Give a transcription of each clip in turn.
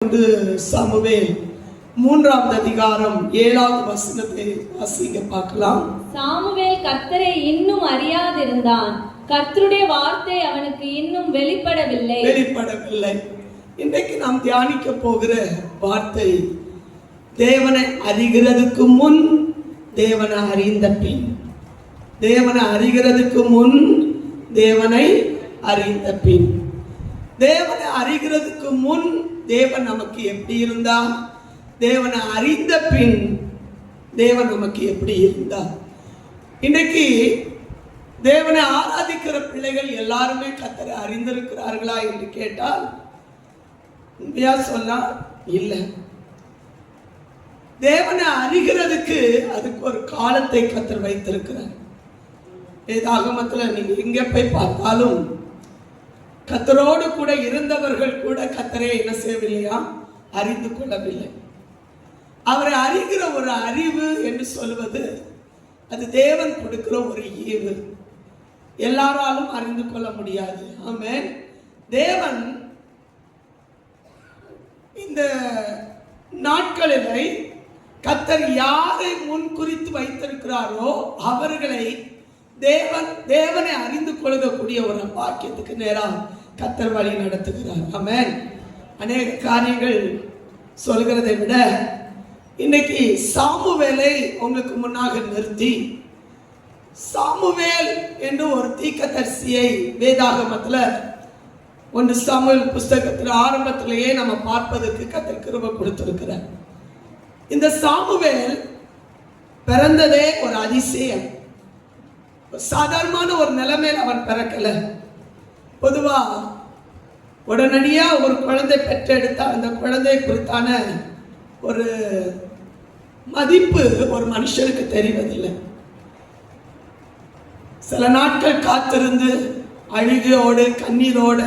ஒன்று சாமுவேல் 3ஆம் அதிகாரம் 7ஆவது வசனத்தை வாசிக்க பார்க்கலாம். சாமுவேல் கர்த்தரை இன்னும் அறியாதிருந்தான், கர்த்தருடைய வார்த்தை அவனுக்கு இன்னும் வெளிப்படவில்லை. இன்றைக்கு நாம் தியானிக்க போகிற வார்த்தை, தேவனை அறிகிறதுக்கு முன், தேவனை அறிந்த பின். தேவனை அறிகிறதுக்கு முன், தேவனை அறிந்த பின். தேவனை அறிகிறதுக்கு முன் தேவன் நமக்கு எப்படி இருந்தார், தேவனை அறிந்த பின் தேவன் நமக்கு எப்படி இருந்தார். இன்னைக்கு தேவனை ஆராதிக்கிற பிள்ளைகள் எல்லாருமே கர்த்தரை அறிந்திருக்கிறார்களா என்று கேட்டால் உண்மையா சொன்னா இல்லை. தேவனை அறிகிறதுக்கு அதுக்கு ஒரு காலத்தை கர்த்தர் வைத்திருக்கிறார். வேதாகமத்தில் நீங்க எங்க போய் பார்த்தாலும் கர்த்தரோடு கூட இருந்தவர்கள் கூட கர்த்தரை என்ன செய்யவில்லையா, அறிந்து கொள்ளவில்லை. அவரை அறிகிற ஒரு அறிவு என்று சொல்வது அது தேவன் கொடுக்கிற ஒரு ஈவு. எல்லாராலும் அறிந்து கொள்ள முடியாது. ஆமென். தேவன் இந்த நாட்களிலே கர்த்தர் யாரை முன் குறித்து வைத்திருக்கிறாரோ அவர்களை தேவனை அறிந்து கொள்ளக்கூடிய ஒரு பாக்கியத்துக்கு நேராக கர்த்தர் வழி நடத்துகிறார். ஆமென். அநேக காரியங்கள் சொல்கிறதை விட இன்னைக்கு சாமுவேலை உங்களுக்கு முன்னாக நிறுத்தி, சாமுவேல் என்று ஒரு தீர்க்கதரிசியை வேதாகமத்தில் 1 சாமுவேல் புஸ்தகத்தில் ஆரம்பத்திலேயே நம்ம பார்ப்பதற்கு கர்த்தர் கிருபை கொடுத்திருக்கிறார். இந்த சாமுவேல் பிறந்ததே ஒரு அதிசயம். சாதாரணமான ஒரு நிலைமையில் அவன் பிறக்கல. பொதுவா உடனடியா ஒரு குழந்தை பெற்றெடுத்தா அந்த குழந்தை குறித்தான ஒரு மதிப்பு ஒரு மனுஷனுக்கு தெரிவதில்லை. சில நாட்கள் காத்திருந்து அழுகையோடு கண்ணீரோடு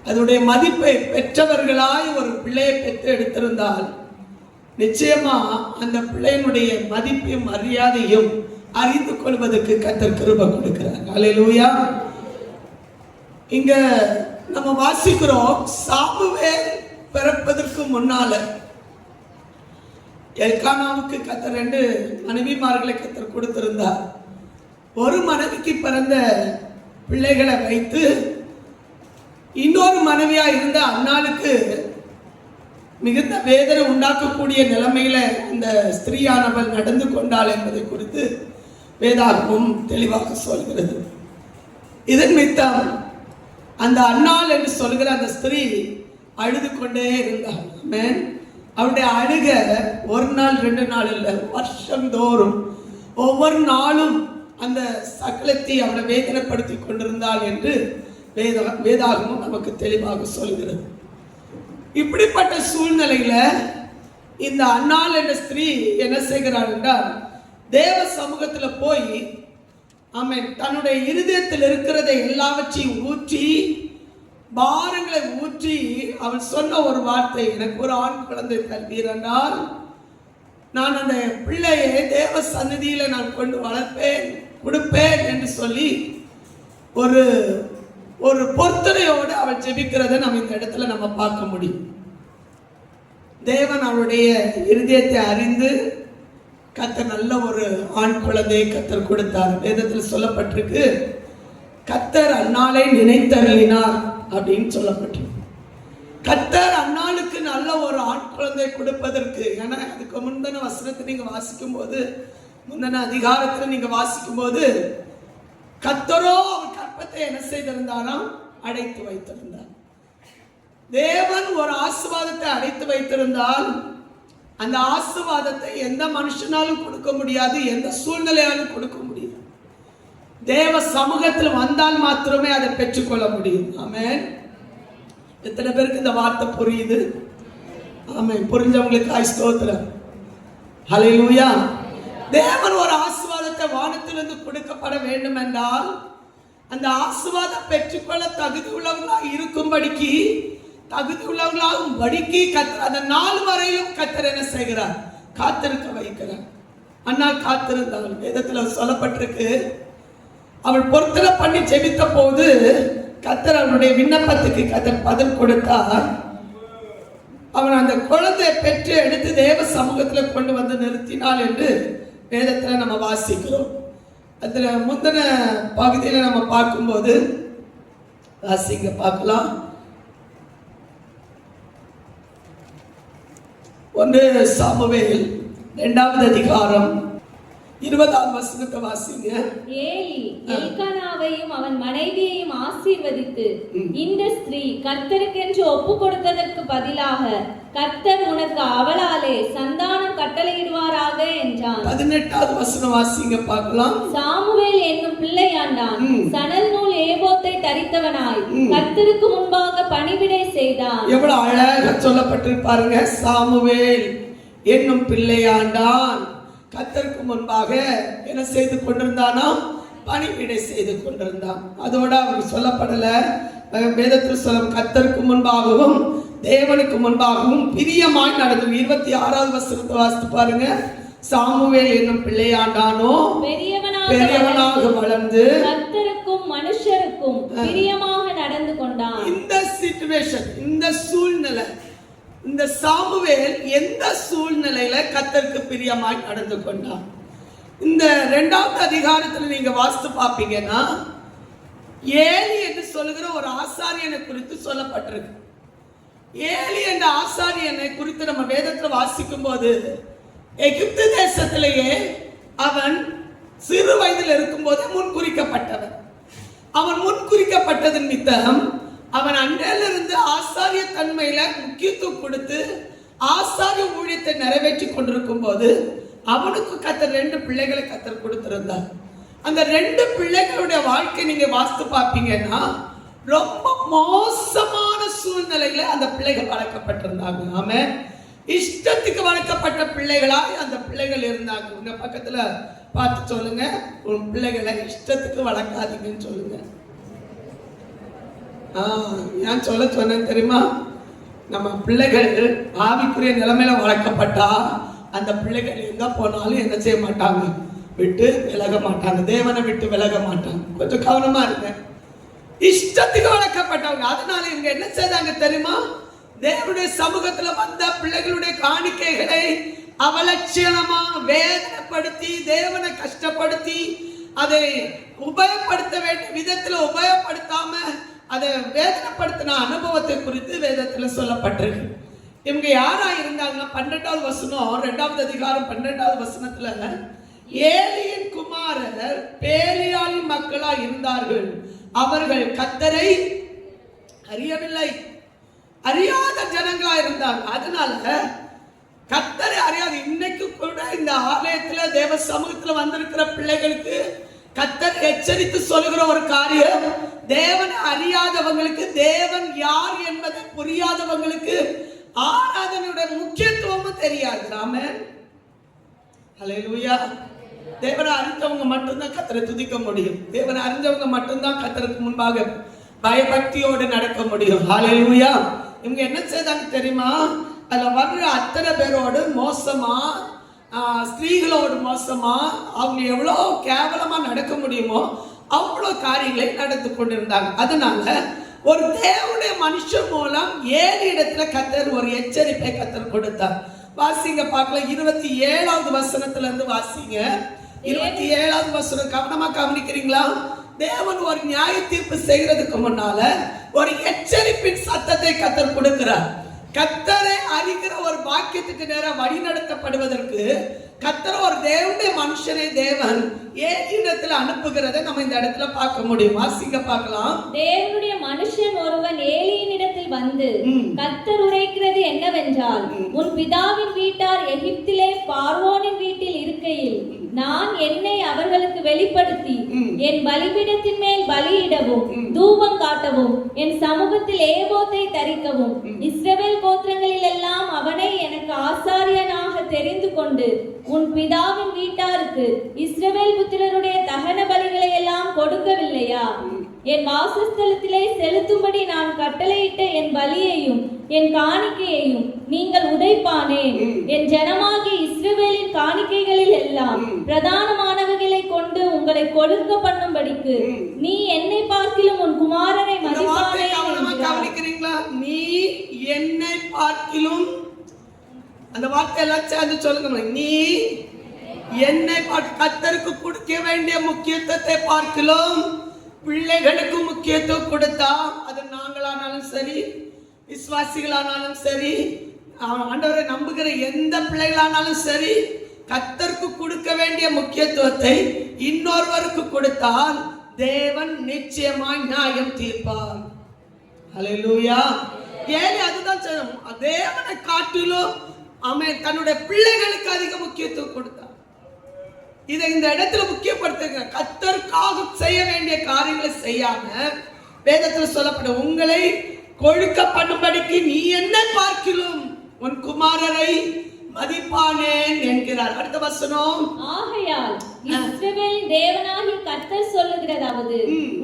அதனுடைய மதிப்பை பெற்றவர்களாய் ஒரு பிள்ளையை பெற்று எடுத்திருந்தால் நிச்சயமா அந்த பிள்ளையினுடைய மதிப்பையும் மரியாதையும் அறிந்து கொள்வதற்கு கர்த்தர் கிருபை கொடுக்கிறார். அல்லேலூயா. இங்க நம்ம வாசிக்கிறோம், சாமுவேல் பிறப்பதற்கு முன்னால எல்கானாவுக்கு கர்த்தர் 2 மனைவிமார்களை கர்த்தர் கொடுத்திருந்தார். ஒரு மனைவிக்கு பிறந்த பிள்ளைகளை வைத்து இன்னொரு மனைவியா இருந்த அன்னாளுக்கு மிகுந்த வேதனை உண்டாக்கக்கூடிய நிலைமையில இந்த ஸ்திரீயானவள் நடந்து கொண்டாள் என்பதை குறித்து வேதாகமும் தெளிவாக சொல்கிறது. இதன் மித்தம் அந்த அன்னாள் என்று சொல்கிற அந்த ஸ்திரீ அழுது கொண்டே இருந்தாள். அவருடைய அழுக ஒரு நாள் 2 நாள் இல்லை, வருஷந்தோறும் ஒவ்வொரு நாளும் அந்த சகலத்தை அவளை வேதனைப்படுத்தி கொண்டிருந்தாள் என்று வேதாகமும் நமக்கு தெளிவாக சொல்கிறது. இப்படிப்பட்ட சூழ்நிலையில இந்த அன்னாள் என்ற ஸ்திரீ என்ன செய்கிறாள் என்றால், தேவ சமூகத்துல போய் தன்னுடைய இருதயத்தில் இருக்கிறதை எல்லாவற்றையும் ஊற்றி, பாரங்களை ஊற்றி அவள் சொன்ன ஒரு வார்த்தை, எனக்கு ஒரு ஆண் குழந்தை தருவீர் என்றால் நான் அந்த பிள்ளையை தேவ சந்நிதியில நான் கொண்டு வளர்ப்பேன், கொடுப்பேன் என்று சொல்லி ஒரு ஒரு பொருத்தனையோடு அவள் ஜெபிக்கிறதை நம்ம இந்த இடத்துல நம்ம பார்க்க முடியும். தேவன் அவளுடைய இருதயத்தை அறிந்து கர்த்தர் நல்ல ஒரு ஆண் குழந்தையை கர்த்தர் கொடுத்தார். வேதத்தில் சொல்லப்பட்டிருக்கு, கர்த்தர் அன்னாளை நினைத்தருளினார் அப்படின்னு சொல்லப்பட்டிருக்கு. கர்த்தர் அன்னாளுக்கு நல்ல ஒரு ஆண் குழந்தை கொடுப்பதற்கு, ஏன்னா அதுக்கு முந்தின வசனத்தை நீங்க வாசிக்கும் போது, முந்தின அதிகாரத்தில் நீங்க வாசிக்கும் போது கர்த்தரோ அவர் கற்பத்தை என்ன செய்திருந்தாராம், அடைத்து வைத்திருந்தார். தேவன் ஒரு ஆசீர்வாதத்தை அடைத்து வைத்திருந்தால் அந்த ஆசீர்வாதத்தை எந்த மனுஷனாலும் கொடுக்க முடியாது, எந்த சூழ்நிலையாலும் கொடுக்க முடியாது. தேவ சமூகத்தில் வந்தால் மாத்திரமே அதை பெற்றுக்கொள்ள முடியும். ஆமென். எத்தனை பேருக்கு இந்த வார்த்தை புரியுது? ஆமென். புரிஞ்சவங்களுக்கு ஸ்தோத்திரம். ஹல்லேலூயா. தேவன் ஒரு ஆசீர்வாதத்தை வானத்திலிருந்து கொடுக்கப்பட வேண்டும் என்றால் அந்த ஆசீர்வாதம் பெற்றுக்கொள்ள தகுதி உள்ளவர்களாக இருக்கும்படிக்கு, தகுதி உள்ளவர்களாகும் படிக்கு கர்த்தர் அந்த நாள் வரையிலும் கர்த்தர் என்ன செய்கிறார், காத்திருக்க வைக்கிறார். அன்னால் காத்திருந்தாள். வேதத்தில் சொல்லப்பட்டிருக்கு, அவள் பொருத்தனை பண்ணி ஜெபித்த போது கர்த்தர் அவளுடைய விண்ணப்பத்துக்கு கர்த்தர் பதில் கொடுத்தார். அவன் அந்த குழந்தையை பெற்று எடுத்து தேவ சமூகத்துல கொண்டு வந்து நிறுத்தினாள் என்று வேதத்துல நம்ம வாசிக்கிறோம். அதுல முந்தின பகுதியில நம்ம பார்க்கும்போது வாசிங்க பார்க்கலாம். 1 சாமுவேல் 2வது அதிகாரம் 20வது வசனத்தை வாசிங்க. ஏலி எல்கானாவையும் அவன் மனைவியையும் ஆசீர்வதித்து, இந்த ஸ்திரீ கர்த்தருக்கென்று ஒப்பு கொடுத்ததற்கு பதிலாக கர்த்தர் உனக்கு அவளாலே சந்தானம் கட்டளையிடுவாராக என்றான். 18வது வசனம் வாசிங்க பார்க்கலாம். சாமுவேல் என்னும் பிள்ளையாண்டான் சணல் நூல் ஏபோத்தை தரித்தவனாய் கர்த்தருக்கு முன்பாக பணிவிடை செய்தான். எவ்வளவு அழகா சொல்லப்பட்டிருப்பாருங்க. சாமுவேல் என்னும் பிள்ளையாண்டான் கர்த்தருக்கு முன்பாக என்ன செய்து கொண்டிருந்தானா? பணிவிடை செய்து கொண்டிருந்தான். அதோட அவங்க சொல்லப்படல, வேதத்தில் சொல்ல கர்த்தருக்கு முன்பாகவும் தேவனுக்கு முன்பாகவும் பிரியமாய் நடந்து. 26வது வசனத்தை வாசித்து பாருங்க. சாமுவேல் என்னும் பிள்ளையாண்டானோ பெரியவனாக வளர்ந்து கர்த்தருக்கும் மனுஷருக்கும் பிரியமாக நடந்து கொண்டான். இந்த சிச்சுவேஷன், இந்த சூழ்நிலை, இந்த சாமுவேல் எந்த சூழ்நிலையில கர்த்தருக்கு பிரியமாய் நடந்து கொண்டான்? இந்த 2வது அதிகாரத்துல நீங்க வாசித்து பார்ப்பீங்கன்னா ஏலி என்று சொல்லுகிற ஒரு ஆசாரியனை குறித்து சொல்லப்பட்டிருக்கு. ஏலி என்ற ஆசாரியனை குறித்து நம்ம வேதத்துல வாசிக்கும் போது எகிப்து தேசத்திலேயே அவன் சிறு வயதில் இருக்கும் போதே முன்குறிக்கப்பட்டவன். அவன் முன்குறிக்கப்பட்டது நிமித்தம் அவன் அன்றையிலிருந்து ஆசாரிய தன்மையில முக்கியத்துவம் கொடுத்து ஆசாரிய ஊழியத்தை நிறைவேற்றி கொண்டிருக்கும் போது அவனுக்கு கர்த்தர் 2 பிள்ளைகளை கர்த்தர் கொடுத்திருந்தார். அந்த 2 பிள்ளைகளுடைய வாழ்க்கை நீங்க வாசித்து பார்ப்பீங்கன்னா ரொம்ப மோசமான சூழ்நிலையில அந்த பிள்ளைகள் வளர்க்கப்பட்டிருந்தாங்க. ஆமென். இஷ்டத்துக்கு வளர்க்கப்பட்ட பிள்ளைகளாய் அந்த பிள்ளைகள் இருந்தாங்க. உங்க பக்கத்துல பார்த்து சொல்லுங்க, உன் பிள்ளைகளை இஷ்டத்துக்கு வளர்க்காதீங்கன்னு சொல்லுங்க. ஏன் சொல்ல சொன்னேன்னு தெரியுமா? நம்ம பிள்ளைகள் ஆவிக்குரிய நிலைமையில வளர்க்கப்பட்டா அந்த பிள்ளைகள் எங்க போனாலும் என்ன செய்ய மாட்டாங்க? விட்டு விலக மாட்டாங்க. தேவனை விட்டு விலக மாட்டாங்க. கொஞ்சம் கவனமா இருங்க. இஷ்டத்துக்கு வளர்க்கப்பட்டவங்க. அதனால இவங்க என்ன செய்தாங்க தெரியுமா? தேவனுடைய சமூகத்துல வந்த பிள்ளைகளுடைய காணிக்கைகளை அவலட்சணமா வேதனைப்படுத்தி தேவனை கஷ்டப்படுத்தி அதை உபயோகப்படுத்த வேண்டிய விதத்துல உபயோகப்படுத்தாம அதை வேதனைப்படுத்தின அனுபவத்தை குறித்து வேதத்துல சொல்லப்பட்டிருக்கு. இவங்க யாரா இருந்தாங்கன்னா 12வது வசனம் 2வது அதிகாரம் 12வது வசனத்துல ஏலியின் குமாரர் பேலியாளின் மக்களா இருந்தார்கள். அவர்கள் கர்த்தரை அறியவில்லை, அறியாத ஜனங்களா இருந்தாங்க. அதனால கர்த்தரை அறியாது. இன்னைக்கு கூட இந்த ஆலயத்துல தேவ சமூகத்துல வந்திருக்கிற பிள்ளைகளுக்கு கர்த்தர் எச்சரித்து சொல்லுகிற ஒரு காரியம், தேவனை அறியாதவங்களுக்கு, தேவன் யார் என்பதை புரியாதவங்களுக்கு ஆராதனையுடைய முக்கியத்துவமும் தெரியாது. ஆமென். ஹல்லேலூயா. தேவனை அறிந்தவங்க மட்டும்தான் கர்த்தரை துதிக்க முடியும். தேவனை அறிந்தவங்க மட்டும்தான் கர்த்தருக்கு முன்பாக பயபக்தியோடு நடக்க முடியும். ஹல்லேலூயா. இவங்க என்ன செய்தாங்க தெரியுமா? அதுல வர்ற அத்தனை பேரோடு மோசமா, ஸ்திரீகளோடு மோசமா, அவங்க எவ்வளோ கேவலமா நடக்க முடியுமோ அவ்வளோ காரியங்களை நடந்து கொண்டிருந்தாங்க. அதனால ஒரு தேவனுடைய மனுஷன் மூலம் 7 இடத்துல கர்த்தர் ஒரு எச்சரிப்பை கர்த்தர் கொடுத்தார். வாசிங்க பார்க்கலாம். 27வது வசனத்துல இருந்து வாசிங்க. 27வது வசனம் கவனமா கவனிக்கிறீங்களா? தேவன் ஒரு நியாய தீர்ப்பு செய்யறதுக்கு முன்னால ஒரு எச்சரிப்பின் சத்தத்தை கர்த்தர் கொடுக்கிறார். கர்த்தரை அறிகிற ஒரு பாக்கியத்துக்கு நேரம் வழி நடத்தப்படுவதற்கு கர்த்தர் ஒரு தேவனுடைய மனுஷனை தேவன் ஏலியிடத்துல அனுப்புகிறதை நம்ம இந்த இடத்துல பார்க்க முடியும். வாசிங்க பார்க்கலாம். தேவனுடைய மனுஷன் ஒருவன் ஏலியினிடத்தில் வந்து கர்த்தர் உரைக்கிறது என்னவென்றால், உன் பிதாவின் வீட்டார் எகிப்திலே பார்வோனின் வீட்டில் இருக்கையில் நான் என்னை அவர்களுக்கு வெளிப்படுத்தி என் பலிபீடத்தின் மேல் பலியிடவும் தூபம் காட்டவும் என் சமூகத்தில் ஏபோத்தை தரிக்கவும் இஸ்ரவேல் கோத்திரங்களில் எல்லாம் அவனை எனக்கு ஆசாரியனாக தெரிந்து கொண்டு உன் பிதாவின் வீட்டாருக்கு இஸ்ரவேல் புத்திரருடைய தகன பலிகளை எல்லாம் கொடுக்கவில்லையா? என் வாசஸ்தலத்திலே செலுத்தும்படி நான் கட்டளையிட்ட என் பலியையும் என் காணிக்கையையும் நீங்கள் உடைப்பானேன். என் ஜனமாகிய இஸ்ரவேலின் காணிக்கைகளில் எல்லாம் பிரதானமானவைகளை கொண்டு உங்களை கொழுக்க பண்ணும்படிக்கு நீ என்னை பார்க்கிலும் உன் குமாரனை மதிப்பானே. கவனிக்கிறீங்களா? நீ என்னை பார்க்கிலும், அந்த வார்த்தையெல்லாம் சேர்ந்து சொல்லுங்க, நீ என்னை கர்த்தருக்கு கொடுக்க வேண்டிய முக்கியத்துவத்தை பார்க்கிலும் பிள்ளைகளுக்கு முக்கியத்துவம் கொடுத்தா, அது நாங்களானாலும் சரி, விசுவாசிகளானாலும் சரி, ஆண்டவரை நம்புகிற எந்த பிள்ளைகளானாலும் சரி, கர்த்தருக்கு கொடுக்க வேண்டிய முக்கியத்துவத்தை இன்னொருவருக்கு கொடுத்தால் தேவன் நிச்சயமாய் நியாயம் தீர்ப்பார். ஹல்லேலூயா. ஏன் அதுதான் தேவனை காட்டிலும் அவன் தன்னுடைய பிள்ளைகளுக்கு அதிக முக்கியத்துவம் கொடுத்தான். இதை இந்த இடத்துல முக்கியப்படுத்துங்க. கர்த்தருக்காக செய்ய வேண்டிய காரியங்களை செய்யாம வேதத்துல சொல்லப்படும் உங்களை கொழுக்க பண்ணும்படிக்கு நீ என்ன பார்க்கிலும் உன் குமாரரை மதிப்பானேன் என்கிறார். அடுத்த வசனம், ஆகையால் இஸ்ரவேலின் தேவனாகிய கர்த்தர் சொல்லுகிறதாவது,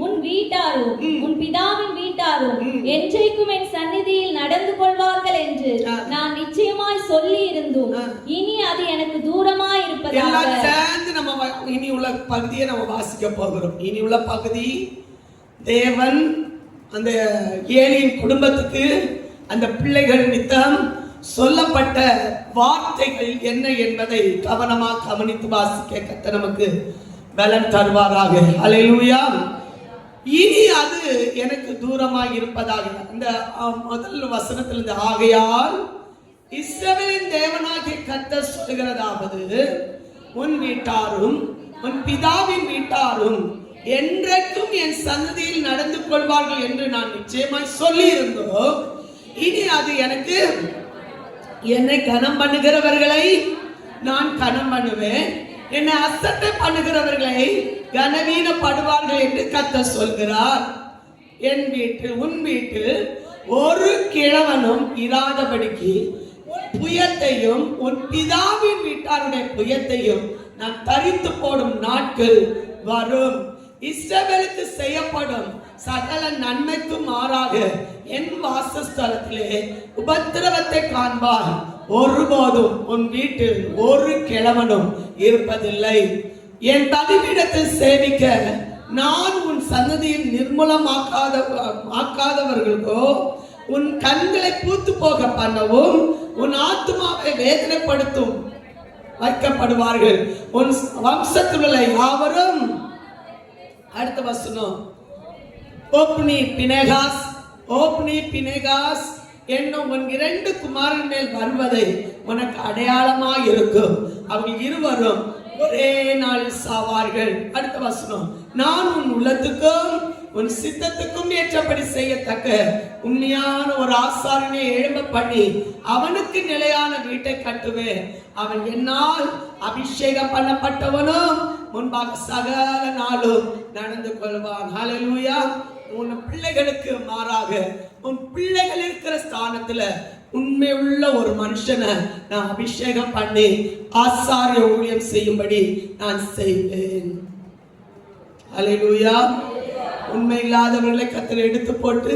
உன் வீட்டாரும் உன் பிதாவின் வீட்டாரும் என்றைக்கும் என் சந்நிதியில் நடந்து கொள்வார்கள் என்று நான் நிச்சயமாய் சொல்லி இருந்தும் இனி அது எனக்கு தூரமாய் இருப்பதாக. சேர்ந்து நம்ம இனி உள்ள பகுதியை நம்ம வாசிக்க போகிறோம். இனி உள்ள பகுதி தேவன் அந்த ஏலியின் குடும்பத்துக்கு அந்த பிள்ளைகள் நித்தம் சொல்லப்பட்ட வார்த்தைகள் என்ன என்பதை கவனமாக கவனித்து வாசிக்க கர்த்தர் நமக்கு பலன் தருவாராக. ஹல்லேலூயா. இனி அது எனக்கு தூரமாய் இருப்பதாக. அந்த முதல் வசனத்திலிருந்து, ஆகையால் இஸ்ரவேலின் தேவனாகிய கர்த்தர் சொல்லுகிறதாவது, உன் வீட்டாரும் உன் பிதாவின் வீட்டாரும் என்றைக்கும் என் சன்னதியில் நடந்து கொள்வார்கள் என்று நான் நிச்சயமாய் சொல்லி இருந்தோம். இனி அது எனக்கு, என்னை கனம் பண்ணுகிறவர்களை நான் கனம் பண்ணுவேன், என்னை அசட்டை பண்ணுகிறவர்களை கனவீனப்படுவார்கள் என்று கர்த்தர் சொல்கிறார். என் வீட்டில் உன் வீட்டில் ஒரு கிழவனும் இராதபடிக்கு உன் புயத்தையும் உன் பிதாவின் வீட்டாருடைய புயத்தையும் நான் தரித்து போடும் நாட்கள் வரும். இஸ்ரவேலுக்கு செய்யப்படும் சகல நன்மைக்கும் மாறாக என் வாசஸ்தலத்திலே உபத்திரவத்தை காண்பார். ஒருபோதும் உன் வீட்டில் ஒரு கிழவனும் இருப்பதில்லை. என் பலிபீடத்தில் சேவிக்க நான் உன் சன்னதியில் நிர்மூலமாக்காதவர்களுக்கோ உன் கண்களை பூத்து போக பண்ணவும் உன் ஆத்துமாவை வேதனைப்படுத்தும் வைக்கப்படுவார்கள். உன் வம்சத்தில் உள்ள யாவரும், அடுத்த வசனம், ஓப்னி பினேகாஸ் என்னும் உன் 2 குமாரன் மேல் வருவதை உனக்கு அடையாளமாய் இருக்கும். அவர்கள் இருவரும் ஒரே நாளில் சாவார்கள். அடுத்த வசனம், நான் உன் உள்ளத்துக்கும் உன் சித்தத்துக்கும் ஏற்றபடி செய்யத்தக்க உண்மையான ஒரு ஆசாரனை எழும்ப பண்ணி அவனுக்கு நிலையான வீட்டை கட்டுவேன். அவன் என்னால் அபிஷேகம் பண்ணப்பட்டவனும் முன்பாக சகல நாளும் நடந்து கொள்வான். ஹல்லேலூயா. உன் பிள்ளைகளுக்கு மாறாக உன் பிள்ளைகள் இருக்கிற ஸ்தானத்துல உண்மையுள்ள ஒரு மனுஷனை நான் அபிஷேகம் பண்ணி ஆசாரிய ஊழியம் செய்யும்படி நான் செய்வேன். ஹல்லேலூயா. உண்மை இல்லாதவர்களை கர்த்தர் எடுத்து போட்டு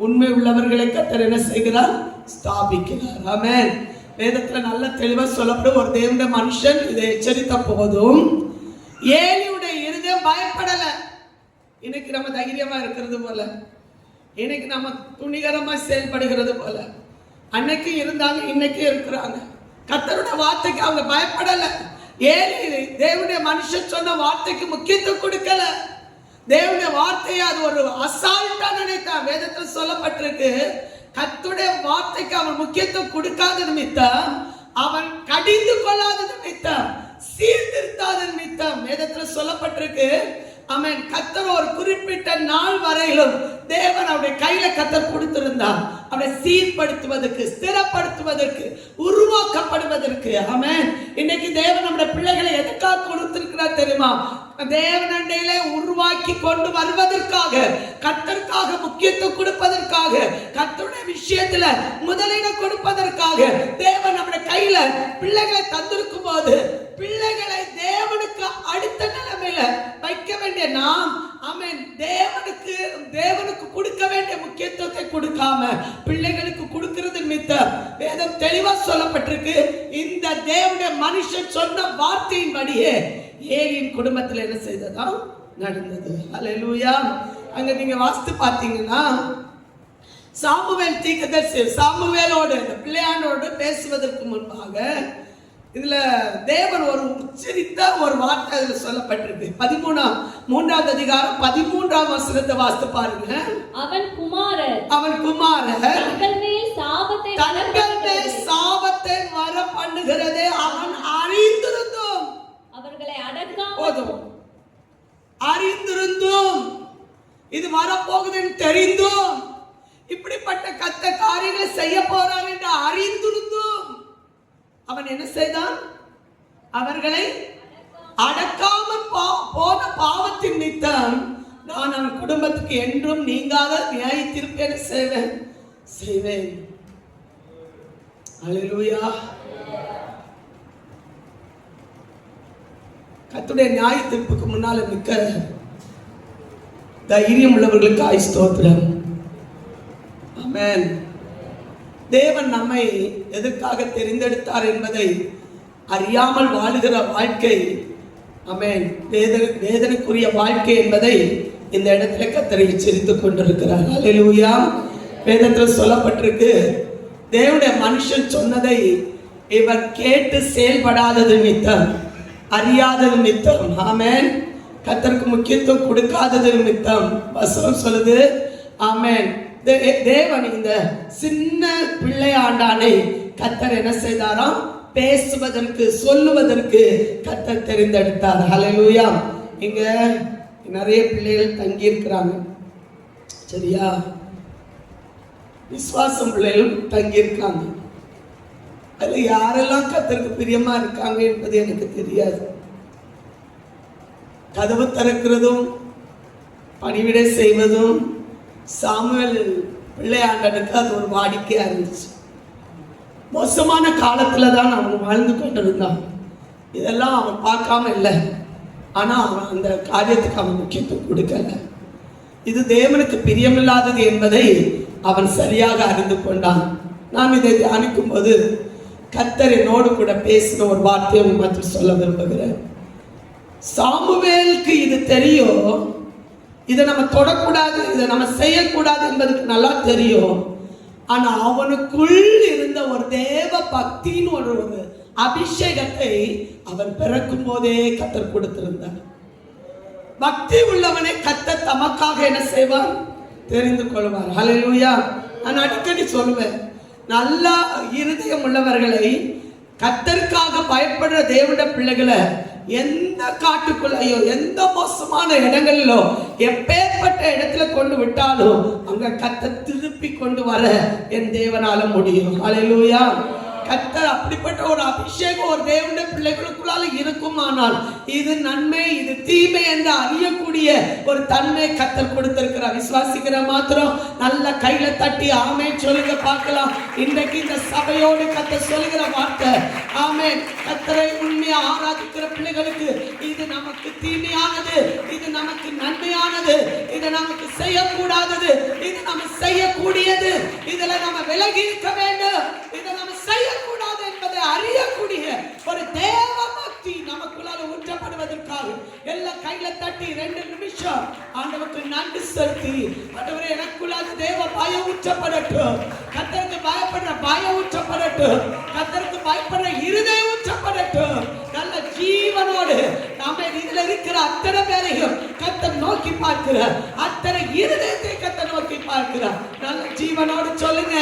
உண்மை உள்ளவர்களை கர்த்தர் என்ன செய்கிறார்? ஸ்தாபிக்கிறார். ஆமென். வேதத்துல நல்ல தெளிவா சொல்லப்படும் ஒரு தேவனுடைய மனுஷன் இதை எச்சரித்த போதும் ஏலியுடைய இருதயம் பயப்படல. இன்னைக்கு நம்ம தைரியமா இருக்கிறது போல, இன்னைக்கு நம்ம துணிகரமா செயல்படுகிறது போல, அன்னைக்கு இருந்தாங்க இன்னைக்கு இருக்கிறாங்க. கர்த்தருடைய வார்த்தைக்கு அவங்க பயப்படல. ஏலி தேவனுடைய மனுஷன் சொன்ன வார்த்தைக்கு முக்கியத்துவம் கொடுக்கல. தேவனுடைய வார்த்தையை அது ஒரு அசால்ட்டா நினைத்தான். வேதத்தில் சொல்லப்பட்டிருக்கு, கர்த்தருடைய வார்த்தைக்கு அவன் முக்கியத்துவம் கொடுக்காத நிமித்தம், அவன் கடிந்து கொள்ளாத நிமித்தம், சீர்திருத்தாத நிமித்தம் வேதத்தில் சொல்லப்பட்டிருக்கு. அவன் கர்த்தர் ஒரு குறிப்பிட்ட நாள் வரையிலும் தேவன் அவருடைய கையில கர்த்தர் கொடுத்திருந்தார், அவரை சீர்படுத்துவதற்கு, ஸ்திரப்படுத்துவதற்கு, உருவாக்கப்படுவதற்கு. ஆமென். இன்னைக்கு தேவன் நம்முடைய பிள்ளைகளை எதுக்காக கொடுத்திருக்கிறார் தெரியுமா? தேவனண்டையிலே உருவாக்கி கொண்டு வருவதற்காக, கர்த்தருக்காக முக்கியத்துவம் கொடுப்பதற்காக, கர்த்தருடைய விஷயத்துல முதலிடம் கொடுப்பதற்காக தேவன் நம்முடைய கையில பிள்ளைகளை தந்திருக்கும் போது பிள்ளைகளை தேவனுக்கு அடுத்த நிலைமையில வைக்க வேண்டிய நாம், ஆமென், தேவனுக்கு கொடுக்க வேண்டிய முக்கியத்துவத்தை கொடுக்காம பிள்ளைகளுக்கு கொடுக்கிறது நிமித்தம் வேதம் தெளிவா சொல்லப்பட்டிருக்கு. இந்த தேவனுடைய மனுஷன் சொன்ன வார்த்தையின்படியே ஏலியின் குடும்பத்தில் என்ன செய்ததா நடந்தது. ஹல்லேலூயா. அங்க நீங்க வாஸ்து பாத்தீங்கன்னா சாமுவேல் தீர்க்கதரிசி சாமுவேலோடு இந்த பிள்ளையாண்டோடு பேசுவதற்கு முன்பாக இதுல தேவன் ஒரு உச்சரித்த ஒரு வார்த்தை அதுல சொல்லப்பட்டிருக்கு. 3ஆம் அதிகாரம் 13ஆம் வசனத்தை வாசித்து பாருங்க. அவன் குமாரர் தங்கள் மேல் சாபத்தை வர பண்ணுகிறதே அவன் அறிந்திருந்தும் அவர்களை அடக்காமல் அறிந்திருந்தும் இது வரப்போகுதுன்னு தெரிந்தும் இப்படிப்பட்ட கத்த காரியங்களை செய்ய போறான் என்று அறிந்திருந்தும் அவன் என்ன செய்தான்? அவர்களை அடக்காமல் போன பாவத்தின் நிமித்தம் நான் அவன் குடும்பத்துக்கு என்றும் நீங்காத நியாய தீர்ப்பு செய்வேன். அல்லேலூயா. கர்த்தருடைய நியாய தீர்ப்புக்கு முன்னால நிற்க தைரியம் உள்ளவர்களுக்கு ஸ்தோத்திரம். ஆமென். தேவன் நம்மை எதற்காக தெரிந்தெடுத்தார் என்பதை அறியாமல் வாழுகிற வாழ்க்கை, ஆமென், வேதனைக்குரிய வாழ்க்கை என்பதை இந்த இடத்துல கர்த்தர் எச்சரித்துக் கொண்டிருக்கிறார். அல்லேலூயா. வேதத்தில் சொல்லப்பட்டிருக்கு, தேவனுடைய மனுஷன் சொன்னதை இவர் கேட்டு செயல்படாதது நிமித்தம், அறியாதது நிமித்தம், ஆமென், கர்த்தருக்கு முக்கியத்துவம் கொடுக்காதது நிமித்தம் வசனம் சொல்லுது. ஆமென். தேவன் இந்த சின்ன பிள்ளையாண்டானை கர்த்தர் என்ன செய்தாராம்? பேசுவதற்கு, சொல்லுவதற்கு கர்த்தர் தெரிந்தெடுத்தார். ஹல்லேலூயா. இங்க நிறைய பிள்ளைகள் தங்கி இருக்கிறாங்க, சரியா? விசுவாசம் பிள்ளைகளும் தங்கி இருக்காங்க. அதுல யாரெல்லாம் கர்த்தருக்கு பிரியமா இருக்காங்க என்பது எனக்கு தெரியாது. கதவு திறக்கிறதும் பணிவிடை செய்வதும் சாமுவேல் பிள்ளையாண்டனுக்கு அது ஒரு வாடிக்கையா இருந்துச்சு. மோசமான காலத்துல தான் அவன் வாழ்ந்து கொண்டிருந்தான். இதெல்லாம் அவன் பார்க்காம இல்லை, ஆனா அவன் அந்த காரியத்துக்கு அவன் முக்கியத்துவம் கொடுக்கல. இது தேவனுக்கு பிரியமில்லாதது என்பதை அவன் சரியாக அறிந்து கொண்டான். நான் இதை தியானிக்கும் போது கர்த்தர் என்னோடு கூட பேசின ஒரு வார்த்தையை உங்களுக்கு சொல்ல விரும்புகிறேன். சாமுவேலுக்கு இது தெரியும், இதை நம்ம தொடக்கூடாது, இதை நம்ம செய்யக்கூடாது என்பதுக்கு நல்லா தெரியும். ஆனா அவனுக்குள் இருந்த ஒரு தேவ பக்தியின் ஒரு அபிஷேகத்தை அவன் பிறக்கும் போதே கர்த்தர் கொடுத்திருந்தார். பக்தி உள்ளவனை கர்த்தர் தமக்காக என்ன செய்வார்? தெரிந்து கொள்வார். ஹல்லேலூயா. நான் அடிக்கடி சொல்லுவேன், நல்ல இருதயம் உள்ளவர்களை, கர்த்தருக்காக பயப்படுற தேவனுடைய பிள்ளைகளை எந்த காட்டுக்குள்ளையோ எந்த மோசமான இடங்களிலோ எப்பேற்பட்ட இடத்துல கொண்டு விட்டாலும் அங்க கர்த்தர் திருப்பி கொண்டு வர என் தேவனால முடியும். ஹல்லேலூயா. கர்த்தர் அப்படிப்பட்ட ஒரு அபிஷேகம் ஒரு தேவனுடைய பிள்ளைகளுக்குள்ளால இருக்குமானால் இது நன்மை இது தீமை என்று அறியக்கூடிய ஒரு தன்மை கர்த்தர் கொடுத்திருக்கிறார். விசுவாசிக்கிற மாத்திரம் நல்ல கையில தட்டி ஆமே சொல்லுங்க பார்க்கலாம். இன்றைக்கு இந்த சபையோடு கர்த்தர் சொல்லுகிற வார்த்தை, ஆமே, கர்த்தரை உண்மையா ஆராதிக்கிற பிள்ளைகளுக்கு இது நமக்கு தீமையானது, இது நமக்கு நன்மையானது, இது நமக்கு செய்யக்கூடாதது, இது நம்ம செய்யக்கூடியது, இதுல நம்ம விலகி இருக்க வேண்டும், இதை நம்ம செய்யக்கூடாது என்பதை அறியக்கூடிய ஒரு தேவ பக்தி நமக்குள்ளால ஊற்றப்படுவதற்காக எல்லாம் கையில தட்டி 2 நிமிஷம் ஆண்டவருக்கு நன்றி செலுத்தி, ஆண்டவரே எனக்குள்ளால தேவ பயம் ஊற்றப்படட்டும், கர்த்தருக்கு பயப்படுற பயம் ஊற்றப்படட்டும், கர்த்தருக்கு பயப்படுற இருதயம் ஊற்றப்படட்டும். நல்ல ஜீவனோடு நாம இதுல இருக்கிற அத்தனை பேரையும் கர்த்தர் நோக்கி பார்க்கிறார், அத்தனை இருதயத்தை கர்த்தர் நோக்கி பார்க்கிறார். நல்ல ஜீவனோடு சொல்லுங்க,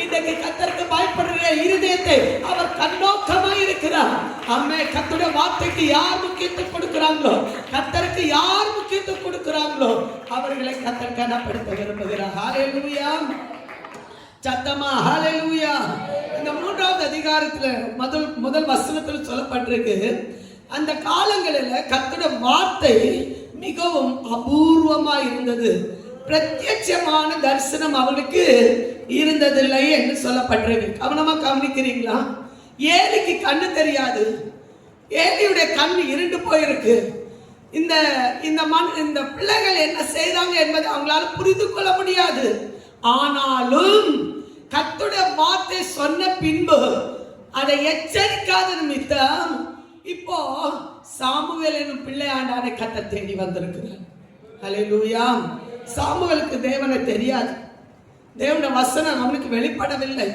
இன்றைக்கு கர்த்தருக்கு பயப்படுற இருதயத்தை அவர் கண்ணோக்கமா இருக்கிறார். ஆமே. கர்த்தருடைய வார்த்தைக்கு யார் முக்கியத்துவம் கொடுக்கிறாங்களோ, கர்த்தருக்கு யார் முக்கியத்துவம் கொடுக்கிறாங்களோ அவர்களை கர்த்தர் கனப்படுத்த விரும்புகிறார். ஹல்லேலூயா. சத்தமா ஹல்லேலூயா. இந்த 3ஆவது அதிகாரத்துல முதல் வசனத்தில் சொல்லப்பட்டிருக்கு, அந்த காலங்களில் கர்த்தருடைய வார்த்தை மிகவும் அபூர்வமா இருந்தது, பிரத்யட்சமான தரிசனம் அவளுக்கு இருந்ததில்லை என்று சொல்லப்பட்டிருக்கு. கவனமா கவனிக்கிறீங்களா? ஏலிக்கு கண்ணு தெரியாது, ஏலியுடைய கண்ணு இருண்டு போயிருக்கு. இந்த பிள்ளைகள் என்ன செய்தாங்க என்பதை அவங்களால புரிந்து கொள்ள முடியாது. ஆனாலும் கர்த்தருடைய வார்த்தை சொன்ன பின்பு அதை எச்சரிக்காத நிமித்தம் இப்போ சாமுவேல் என்னும் பிள்ளையாண்டானை கர்த்தர் தேடி வந்திருக்கிறார். ஹல்லேலூயா. சாமுவேலுக்கு தேவனை தெரியாது, தேவனுடைய வசனம் அவனுக்கு வெளிப்படவில்லை.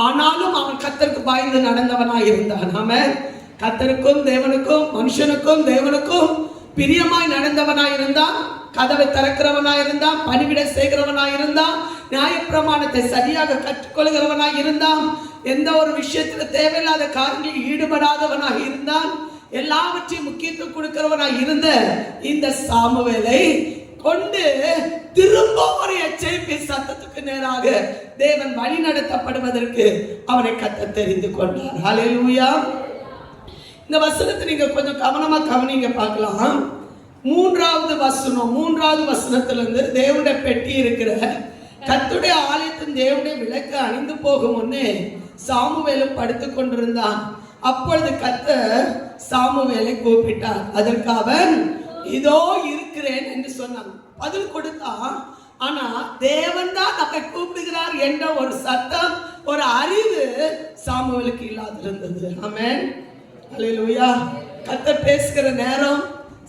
ஆனாலும் அவன் கர்த்தருக்கு பயந்து நடந்தவனாய் இருந்தான். ஆமென். கர்த்தருக்கும் தேவனுக்கும் மனுஷனுக்கும் தேவனுக்கும் பிரியமாய் நடந்தவனாய் இருந்தான். கதவை திறக்கிறவனாய் இருந்தான். பணிவிடை செய்கிறவனாய் இருந்தான். நியாயப்பிரமாணத்தை சரியாக கற்றுக்கொள்கிறவனாய் இருந்தான். எந்த ஒரு விஷயத்துல தேவையில்லாத காரியங்களில் ஈடுபடாதவனாக இருந்தான். எல்லாவற்றையும் முக்கியத்துவம் கொடுக்கிறவனாய் இருந்த இந்த சாமுவேலை கொண்டு திரும்ப ஒரு எச்சரிக்கை சத்தத்துக்கு நேராக தேவன் வழி நடத்தப்படுவதற்கு அவனை கர்த்தர் தெரிந்து கொண்டார். ஹல்லேலூயா. இந்த வசனத்தை நீங்க கொஞ்சம் கவனமா கவனிங்க பார்க்கலாம். மூன்றாவது வசனத்திலிருந்து தேவனுடைய பெட்டி இருக்கிற கர்த்தருடைய ஆலயத்தின் தேவனுடைய விளக்கு அணிந்து போகும் முன்னே சாமுவேலும் படுத்துக் கொண்டிருந்தான். அப்பொழுது கர்த்தர் சாமுவேலை கூப்பிட்டார். அதற்கு அவன் இதோ இருக்கிறேன் என்று சொன்னான். பதில் கொடுத்தான். ஆனா தேவன் தான் நம்மை கூப்பிடுகிறார் என்ற ஒரு சத்தம், ஒரு அறிவு சாமுவேலுக்கு இல்லாதிருந்தது. ஆமென். அல்லேலூயா. கர்த்தர் பேசுகிற நேரம்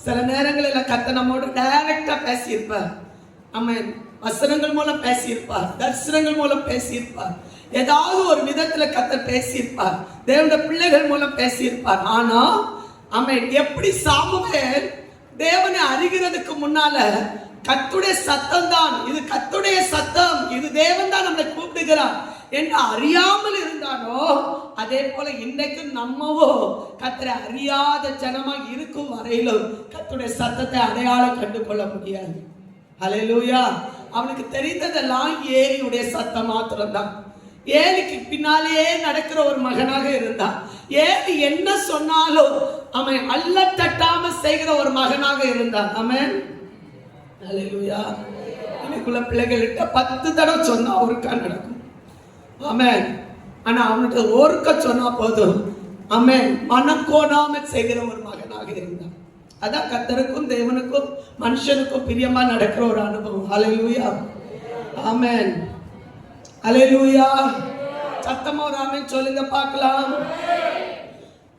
சில நேரங்களில் கர்த்தர் நம்மோட டைரக்டா பேசியிருப்பார். ஆமென். வசனங்கள் மூலம் பேசியிருப்பார், தரிசனங்கள் மூலம் பேசியிருப்பார், ஏதாவது ஒரு விதத்துல கர்த்தர் பேசியிருப்பார், தேவனுடைய பிள்ளைகள் மூலம் பேசியிருப்பார். ஆனா ஆமென், எப்படி சாமுவேல் தேவனை அறிகிறதுக்கு முன்னால கர்த்தருடைய சத்தம் தான், இது கர்த்தருடைய சத்தம், இது தேவன் தான் நம்மை கூப்பிடுகிறார் என்று அறியாமல் இருந்தானோ, அதே போல இன்றைக்கு நம்மவோ கர்த்தரை அறியாத ஜனமா இருக்கும் வரையிலும் கர்த்தருடைய சத்தத்தை அடையாளம் கண்டு கொள்ள முடியாது. ஹல்லேலூயா. அவனுக்கு தெரிந்ததெல்லாம் ஏலியுடைய சத்தம் மாத்திரம்தான். ஏலிக்கு பின்னாலேயே நடக்கிற ஒரு மகனாக இருந்தான். ஏலி என்ன சொன்னாலும் அவன் அல்ல தட்டாம செய்கிற ஒரு மகனாக இருந்தான். ஆமென். ஹல்லேலூயா. இன்னைக்குள்ள பிள்ளைகள்கிட்ட 10 தடவை சொன்னா ஒருக்கா நடக்கும். ஆமென். ஆனா அவனுக்கு ஒருக்க சொன்னா போதும். ஆமென். மனக்கோணாம செய்கிற ஒரு மகனாக இருந்தான். அதான் கர்த்தருக்கும் தேவனுக்கும் மனுஷனுக்கும் பிரியமா நடக்கிற ஒரு அனுபவம். ஹல்லேலூயா. ஆமென். ஹல்லேலூயா. சத்தமா ஒரு ஆமென் சொல்லுங்க பார்க்கலாம்.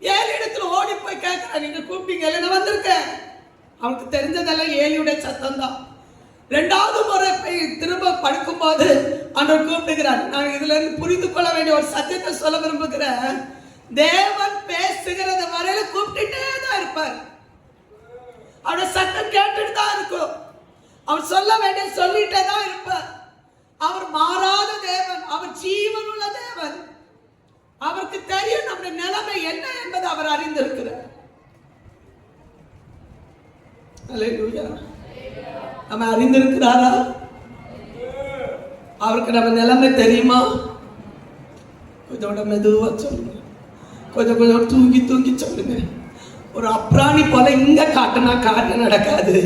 ஏழு இடத்துல ஓடி போய் கேட்கிறேன், நீங்க கூப்பிட்டீங்க, நான் வந்திருக்கேன். அவனுக்கு தெரிஞ்சதெல்லாம் ஏலியுடைய சத்தம் தான். 2வது முறை போய் திரும்ப படுக்கும் போது ஆண்டவர் கூப்பிடுகிறார். நான் இதுல இருந்து புரிந்து கொள்ள வேண்டிய ஒரு சத்தியத்தை சொல்ல விரும்புகிறேன். தேவன் பேசுகிறத வரையில கூப்பிட்டுட்டே தான் இருப்பார். அவருடைய சத்தம் கேட்டுட்டு தான் இருக்கும். அவர் சொல்ல வேண்டிய சொல்லிட்டே தான் இருப்பார். அவர் மாறாத தேவன், அவர் ஜீவன் உள்ள தேவன். அவருக்கு தெரியும் நம்முடைய நிலைமை என்ன என்பதை அவர் அறிந்திருக்கிறார். அல்லேலூயா. நம்ம அறிந்திருக்கிறாரா? அவருக்கு நம்ம நிலைமை தெரியுமா? கொஞ்சம் மெதுவா சொல்லுங்க, கொஞ்சம் கொஞ்சம் தூங்கி தூங்கி சொல்லுங்க. ஒரு அப்ராணி போல இங்க காட்டினா காரியம் நடக்காது,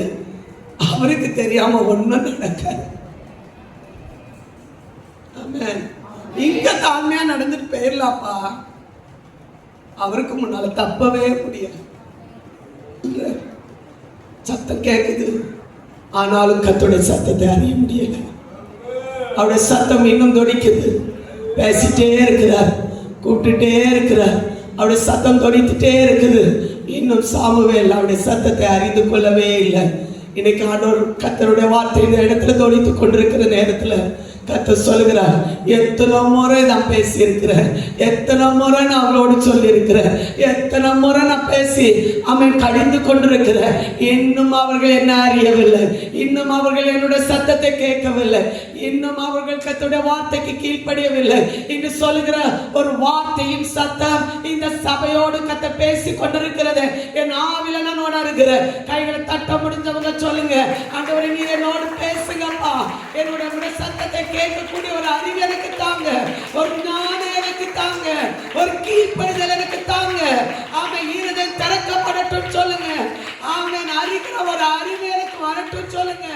அவருக்கு தெரியாம ஒண்ணும் நடக்காது. ஆமென். இங்க தாழ்மையா நடந்துட்டு போயிடலாப்பா, அவருக்கு முன்னால தப்பவே முடியாது. சத்தம் கேக்குது, ஆனாலும் கர்த்தருடைய சத்தத்தை அறிய முடியல. அவருடைய சத்தம் இன்னும் துடிக்குது. பேசிட்டே இருக்கிறார், கூப்பிட்டுட்டே இருக்கிறார், அவருடைய சத்தம் துடித்துட்டே இருக்குது. இன்னும் சாமுவேல் அவருடைய சத்தத்தை அறிந்து கொள்ளவே இல்லை. இன்னைக்கு ஆண்டவர் கர்த்தருடைய வார்த்தை இந்த இடத்துல துடித்து கொண்டிருக்கிற நேரத்துல கர்த்தர் சொல்லுகிறார், எத்தனை முறை நான் பேசி இருக்கிறேன், எத்தனை முறை நான் அவளோடு சொல்லி இருக்கிறேன், எத்தனை முறை நான் பேசி அவன் கடிந்து கொண்டிருக்கிறேன். இன்னும் அவர்கள் என்ன அறியவில்லை, இன்னும் அவர்கள் என்னுடைய சத்தத்தை கேட்கவில்லை, இன்னும் அவர்கள் கர்த்தருடைய வார்த்தைக்கு கீழ்ப்படியவில்லை என்று சொல்லுகிற ஒரு வார்த்தையின் சத்தம் இந்த சபையோடு கர்த்தர் பேசி கொண்டிருக்கிறது. என் ஆவில நான் உணர்கிறேன். கைகளை தட்ட முடிஞ்சவங்க சொல்லுங்க, ஆண்டவரே நீர் என்னோடு பேசுங்கப்பா, என்னுடைய சத்தத்தை கேட்கக்கூடிய ஒரு அறிவு எனக்கு தாங்க, ஒரு ஞானம் எனக்கு தாங்க, ஒரு கீழ்ப்படிதல் எனக்கு தாங்க. ஆமென். இருதயம் திறக்கப்படட்டும் சொல்லுங்க. ஆமென். அறிகிற ஒரு அறிவு எனக்கு வரட்டும் சொல்லுங்க.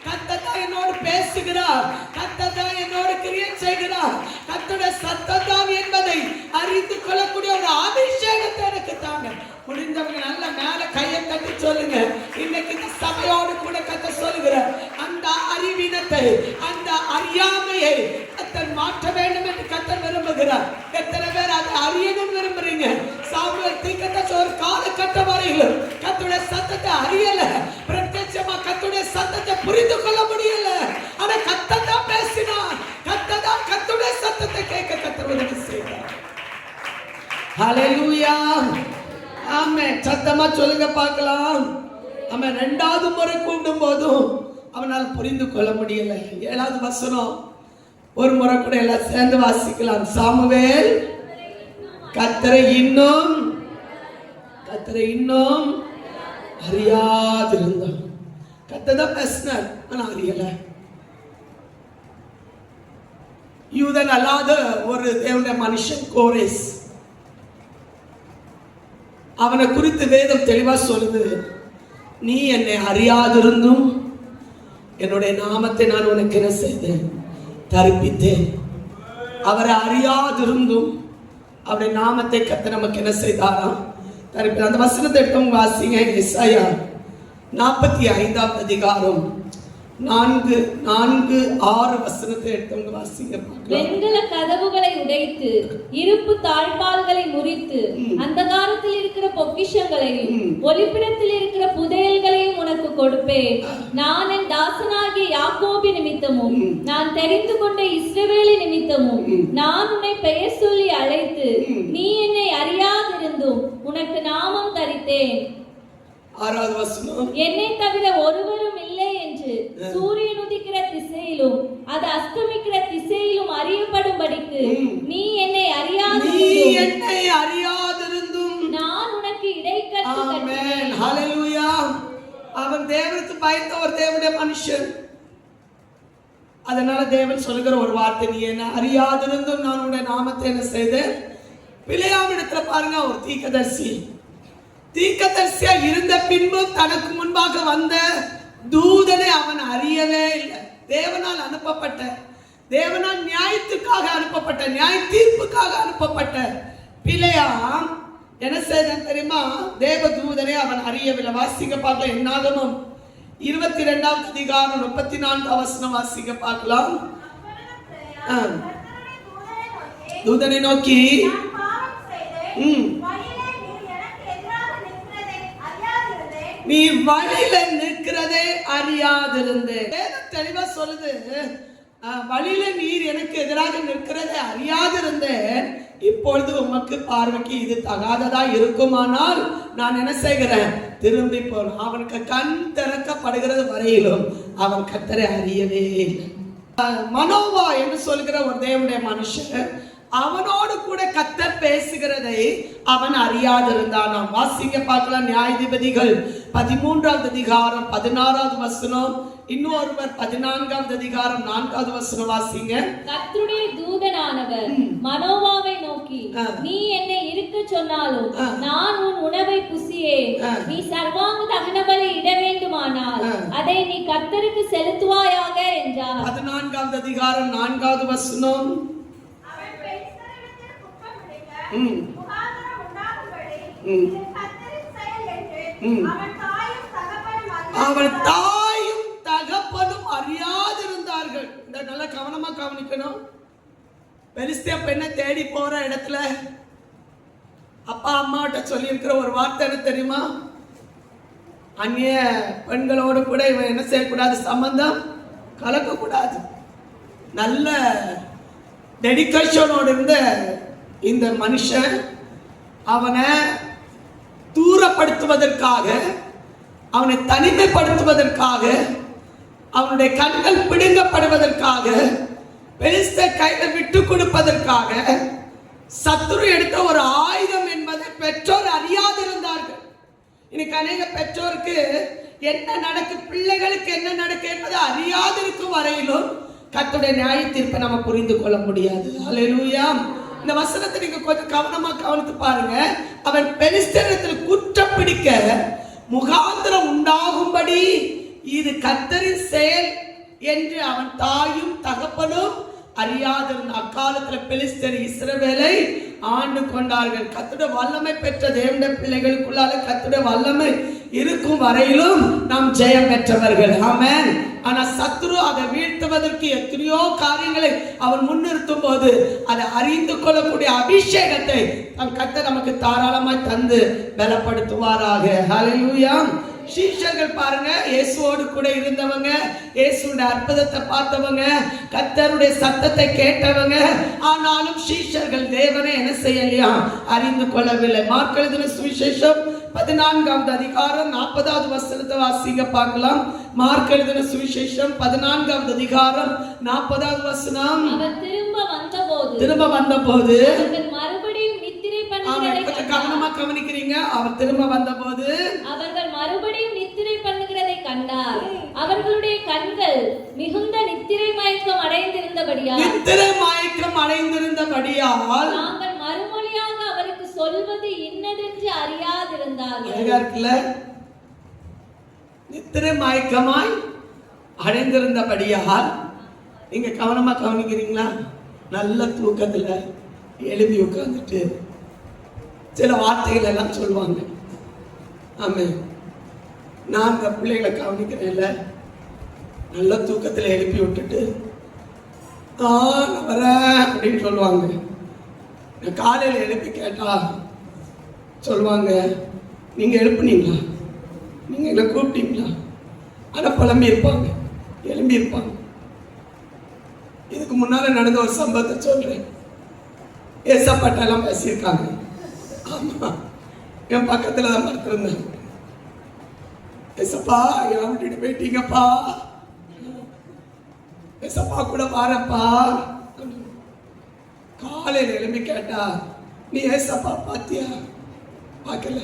கர்த்தர் தான் என்னோடு பேசுகிறார், கர்த்தர் தான் என்னோடு கிரியை செய்கிறார், கர்த்தருடைய சத்தம் தான் என்பதை அறிந்து கொள்ளக்கூடிய ஒரு அபிஷேகத்தை எனக்கு தாங்க. முடிந்தவங்க நல்ல மேல கையை தட்டி சொல்லுங்க. இன்னைக்கு இந்த சபையோடு கூட கர்த்தர் சொல்லுகிறார், அந்த அறிவினத்தை, அந்த அறியாமையை கர்த்தர் மாற்ற வேண்டும் என்று கர்த்தர் விரும்புகிறார். எத்தனை பேர் அதை அறியணும் விரும்புறீங்க? சாமுவேல் தீர்க்கதரிசி ஒரு காலகட்ட வரையிலும் கர்த்தருடைய சத்தத்தை அறியல, பிரத்யட்சமா கர்த்தருடைய சத்தத்தை புரிந்து கொள்ள முடியல. ஆனா கர்த்தர் தான் பேசினார், ஹல்லேலூயா. ஆமென். சத்தமா சொல்லுங்க பார்க்கலாம். அவன் 2வது முறை கூப்பிடும் போதும் அவனால் புரிந்து கொள்ள முடியல. 7வது வசனம் ஒரு முறை கூட எல்லாம் சேர்ந்து வாசிக்கலாம். சாமுவேல் கர்த்தரை இன்னும் அறியாதிருந்தான். கர்த்தர் தான் பேசினார், ஆனா அறியல. யூதன் அல்லாத ஒரு தேவனுடைய மனுஷன் கோரேஸ், அவனை குறித்து வேதம் தெளிவா சொல்லுது, நீ என்னை அறியாதிருந்தும் என்னுடைய நாமத்தை நான் உனக்கு என்ன செய்தேன், தரிப்பித்தேன். அவரை அறியாதிருந்தும் அவருடைய நாமத்தை கர்த்தர் நமக்கு என்ன செய்தாராம், தரிப்பித்தார். அந்த வசனத்தை எடுத்து வாசிங்க. எசாயா 45வது அதிகாரம் 4-6 வசனத்தை எடுத்தவங்க வாசிங்க. வெண்கல கதவுகளை உடைத்து இருப்பு தாழ்பால்களை முறித்து அந்தகாரத்தில் இருக்கிற பொக்கிஷங்களையும் ஒளிப்பிடத்தில் இருக்கிற புதையல்களையும் உனக்கு கொடுப்பேன். நான் என் தாசனாகிய யாக்கோபி நிமித்தமும் நான் தெரிந்து கொண்ட இஸ்ரவேலி நிமித்தமும் நான் உன்னை பெயர் சொல்லி அழைத்து நீ என்னை அறியாதிருந்தும் உனக்கு நாமம் தரித்தேன். 6வது வசனம், என்னை தவிர ஒருவரும் இல்லை என்று சூரியன் உதிக்கிற திசையிலும் அது அஸ்தமிக்கிற திசையிலும் அறியப்படும்படிக்கு நீ என்னை அறியாதிருந்தும் நான் உனக்கு இடைக்கட்டு கட்டினேன். ஹல்லேலூயா. அவன் தேவனுக்கு பயந்த ஒரு தேவனுடைய மனுஷன். அதனால தேவன் சொல்லுகிற ஒரு வார்த்தை, நீ என்ன அறியாதிருந்தும் நான் உன்னுடைய நாமத்தை என்ன செய்தேன். பிலேயாம் இடத்துல பாருங்க, ஒரு தீர்க்கதரிசியா இருந்த பின்பு தனக்கு முன்பாக வந்த தூதனை அவன் அறியவே இல்லை. தேவனால் அனுப்பப்பட்ட, தேவனால் நியாயத்துக்காக அனுப்பப்பட்ட, நியாய தீர்ப்புக்காக அனுப்பப்பட்ட பிலேயாம் என்ன செய்தான் தெரியுமா, தேவ தூதனை அவன் அறியவில்லை. வாசிக்க பார்க்கலாம். என்னாகமம் 22வது அதிகாரம் 34வது வசனம் வாசிக்க பார்க்கலாம். தூதனை நோக்கி நீ வழியில நிற்கிறதே அறியாதிருந்தேன். தெளிவா சொல்லுது, வழியில நீர் எனக்கு எதிராக நிற்கிறதை அறியாதிருந்தேன். இப்பொழுது உமக்கு பார்வைக்கு இது தகாததா இருக்குமானால் நான் என்ன செய்கிறேன், திரும்பி போனேன். அவனுக்கு கண் திறக்கப்படுகிறது வரையிலும் அவன் கர்த்தரை அறியவே இல்லை. மனோவா என்று சொல்கிற ஒரு தேவனுடைய மனுஷன், அவனோடு கூட கர்த்தர் பேசுகிறதை அவன் அறியாதிருந்தான். நாம் வாசிங்க பார்க்கலாம். நியாயாதிபதிகள் 13வது அதிகாரம் 16வது வசனம், இன்னொருவர் 14வது அதிகாரம் 4வது வசனம் வாசிங்க. கர்த்தருடைய தூதனானவர் மனோவாவை நோக்கி, நீ என்னை இருக்க சொன்னாலும் நான் உன் உணவை புசியே. நீ சர்வாங்க தகனபலி இட வேண்டுமானால் அதை நீ கர்த்தருக்கு செலுத்துவாயாக என்றார். 14வது அதிகாரம் 4வது வசனம், அவன் தாயும் தகப்பனும் அறியாதிருந்தார்கள். இந்த நல்ல கவனமா கவனிக்கணும். பெலிஸ்திய பெண்ணை தேடி போற இடத்துல அப்பா அம்மாட்ட சொல்லி இருக்கிற ஒரு வார்த்தை என்ன தெரியுமா, அந்நிய பெண்களோடு கூட இவன் என்ன செய்யக்கூடாது, சம்பந்தம் கலக்கக்கூடாது. நல்ல டெடிகேஷனோடு இருந்த இந்த மனுஷன் அவனை தூரப்படுத்துவதற்காக, அவனை தனிமைப்படுத்துவதற்காக, அவனுடைய கண்கள் பிடுங்கப்படுவதற்காக, பெலிஸ்தர் கையில விட்டு கொடுப்பதற்காக சத்துரு எடுத்த ஒரு ஆயுதம் என்பதை பெற்றோர் அறியாதிருந்தார்கள். இன்னைக்கு அநேக பெற்றோருக்கு என்ன நடக்கு, பிள்ளைகளுக்கு என்ன நடக்கு என்பதை அறியாதிருக்கும் வரையிலும் கர்த்தருடைய நியாய தீர்ப்பை நம்ம புரிந்து கொள்ள முடியாது. ஹல்லேலூயா. இந்த வசனத்தை நீங்க கொஞ்சம் கவனமா கவனித்து பாருங்க. அவன் பெலிஸ்தரிடத்தில் குற்றம் பிடிக்க முகாந்திரம் உண்டாகும்படி இது கர்த்தரின் செயல் என்று அவன் தாயும் தகப்பனும் அறியாதிருந்த அக்காலத்தில் பெலிஸ்தர் இஸ்ரவேலை ஆண்டு கொண்டார்கள். கர்த்தருடைய வல்லமை பெற்ற தேவனுடைய பிள்ளைகளுக்குள்ளால கர்த்தருடைய வல்லமை இருக்கும் வரையிலும் நாம் ஜெயம் பெற்றவர்கள். ஆமென். ஆனா சத்ரு அதை வீழ்த்துவதற்கு எத்தனையோ காரியங்களை அவன் முன்னிறுத்தும் போது அதை அறிந்து கொள்ளக்கூடிய அபிஷேகத்தை கர்த்தர் நமக்கு தாராளமாய் தந்து பலப்படுத்துவாராக. ஹல்லேலூயா. சீஷர்கள் பாருங்க, இயேசுவோடு கூட இருந்தவங்க, இயேசுடைய அற்புதத்தை பார்த்தவங்க, கர்த்தருடைய சத்தத்தை கேட்டவங்க. ஆனாலும் சீஷர்கள் தேவனை என்ன செய்யலையா, அறிந்து கொள்ளவில்லை. மார்க் எழுதின சுவிசேஷம் 14வது அதிகாரம் 40வது வசனத்தை வாசிங்க பார்க்கலாம். மார்க் எழுதின சுவிசேஷம் 14வது அதிகாரம் 40வது வசனம். அவர் திரும்ப வந்தபோது அவர்கள் மறுபடியும் நித்திரை பண்ணுகிறதை கவனமா கவனிக்கிறீங்க. அவர் திரும்ப வந்தபோது அவர்கள் மறுபடியும் நித்திரை பண்ணுகிறதை கண்டார். அவர்களுடைய கண்கள் மிகுந்த நித்திரை மயக்கம் அடைந்திருந்தபடியால் நாங்கள் மறுமொழியாக அவருக்கு சொல்வது இன்னதென்று அறியாதிருந்தார்கள். அழகா இருக்குல்ல? நித்திரை மயக்கமாய் அடைந்திருந்தபடியால். நீங்க கவனமா கவனிக்கிறீங்களா? நல்ல தூக்கத்துல எழுதி உட்கார்ந்துட்டு சில வார்த்தைகள் எல்லாம் சொல்லுவாங்க. ஆமே, நான் இந்த பிள்ளைகளை கவனிக்கிறேன்ல, நல்ல தூக்கத்தில் எழுப்பி விட்டுட்டு நான் வரேன் அப்படின்னு சொல்லுவாங்க. நான் காலையில் எழுப்பி கேட்டா சொல்லுவாங்க, நீங்க எழுப்புனீங்களா, நீங்க என்ன கூப்பிட்டீங்களா? ஆனால் புலம்பி எழும்பி இருப்பாங்க. இதுக்கு முன்னால நடந்த ஒரு சம்பவத்தை சொல்றேன். ஏசப்பாட்ட எல்லாம் பேசியிருக்காங்க. ஆமா, என் பக்கத்துல தான் படுத்திருந்தேன். ஏசப்பா என் விட்டுட்டு போயிட்டீங்கப்பா, ஏசப்பா கூட வாரப்பா. காலையில் எழுப்பி கேட்டா, நீ ஏசப்பா பாத்தியா? பார்க்கல.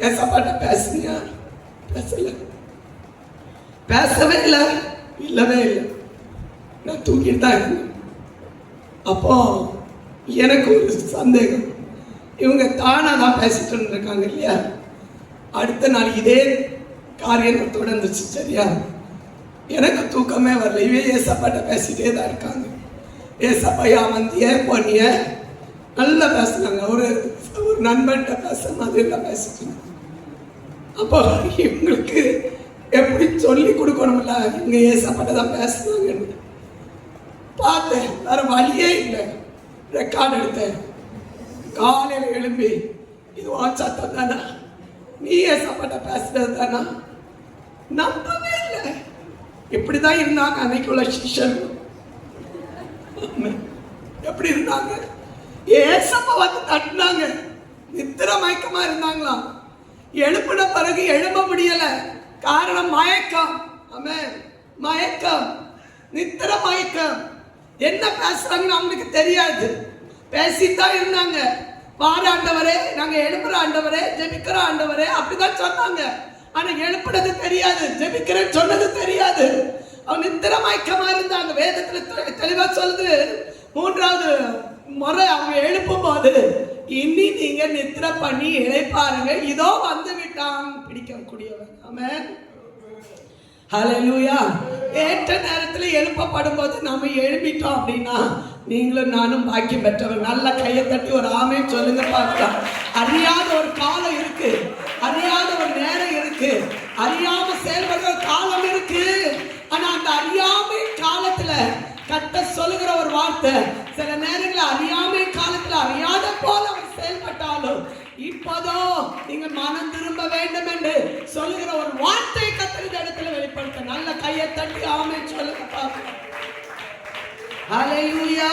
ஏசப்பாட்ட பேசுனியா? பேசல. பேசவே இல்லை, இல்லவே இல்லை. நான் தூங்கிட்டு தான் இருந்தேன். அப்போ எனக்கு ஒரு சந்தேகம், இவங்க தானா தான் பேசிட்டு இருந்திருக்காங்க இல்லையா? அடுத்த நாள் இதே காரியம் தொடர்ந்துச்சு. சரியா? எனக்கு தூக்கமே வரல. இவே ஏசப்பாட்ட பேசிட்டே தான் இருக்காங்க. ஏசப்பையா வந்திய போனிய நல்லா பேசுனாங்க. ஒரு நண்பன்கிட்ட பேச மாதிரி எல்லாம் பேசிட்டு. அப்போ இவங்களுக்கு எப்படி சொல்லி கொடுக்கணும்ல, இவங்க ஏசப்பாட்ட தான் பேசுனாங்கன்னு பார்த்தேன். வேற வழியே இல்லை. ரெக்கார்ட் எடுத்தேன். காலையில் எழுப்பி, இது வாட்ஸ்அப் தானா, நீ ஏசப்பாட்ட பேசுறது தானா? நம்பவே இல்லை. இப்படிதான் இருந்தாங்க அன்னைக்குள்ள சிஷ்யன். எப்படி இருந்தாங்க? ஏசப்பா வந்து தட்டினாங்க. நித்திர மயக்கமா இருந்தாங்களாம். எழுப்பின பிறகு எழும்ப முடியல. காரணம் மயக்கம். ஆமென், மயக்கம், நித்திர மயக்கம். என்ன பேசுறாங்கன்னு அவங்களுக்கு தெரியாது. பேசித்தான் இருந்தாங்க. வார ஆண்டவரே, நாங்க எழுப்புற ஆண்டவரே, ஜெபிக்கிற ஆண்டவரே அப்படிதான் சொன்னாங்க. ஆனா எழுப்புறது தெரியாது, ஜெபிக்கிறேன்னு சொன்னது தெரியாது. அவங்க நித்திர மயக்கமா இருந்தாங்க. வேதத்துல தெளிவா சொல்லுது, 3வது முறை அவங்க எழுப்பும் போது, இனி நீங்க நித்திர பண்ணி இளைப்பாருங்க, இதோ வந்து விட்டான் பிடிக்கக்கூடியவன். ஆமென், ஹல்லேலூயா. ஏற்ற நேரத்தில் எழுப்பப்படும் போது நம்ம எழுப்பிட்டோம் அப்படின்னா நீங்களும் நானும் பாக்கியம் பெற்றவர். நல்ல கையை தட்டி ஒரு ஆமென் சொல்லுங்க பார்க்கலாம். அறியாத ஒரு காலம் இருக்கு, அறியாத ஒரு நேரம் இருக்கு, அறியாம செயல்படுற காலம் இருக்கு. ஆனா அந்த அறியாமை காலத்துல கட்ட சொல்லுகிற ஒரு வார்த்தை, சில நேரங்களில் அறியாமை காலத்துல அறியாத போல அவர் செயல்பட்டாலும் இப்போதோ நீங்கள் மனம் திரும்ப வேண்டும் என்று சொல்லுகிற ஒரு வார்த்தை கத்தரின் இடத்துல வெளிப்படுத்த. நல்ல கையை தட்டி ஆமென் சொல்லுங்க பார்க்கலாம். ஹல்லேலூயா.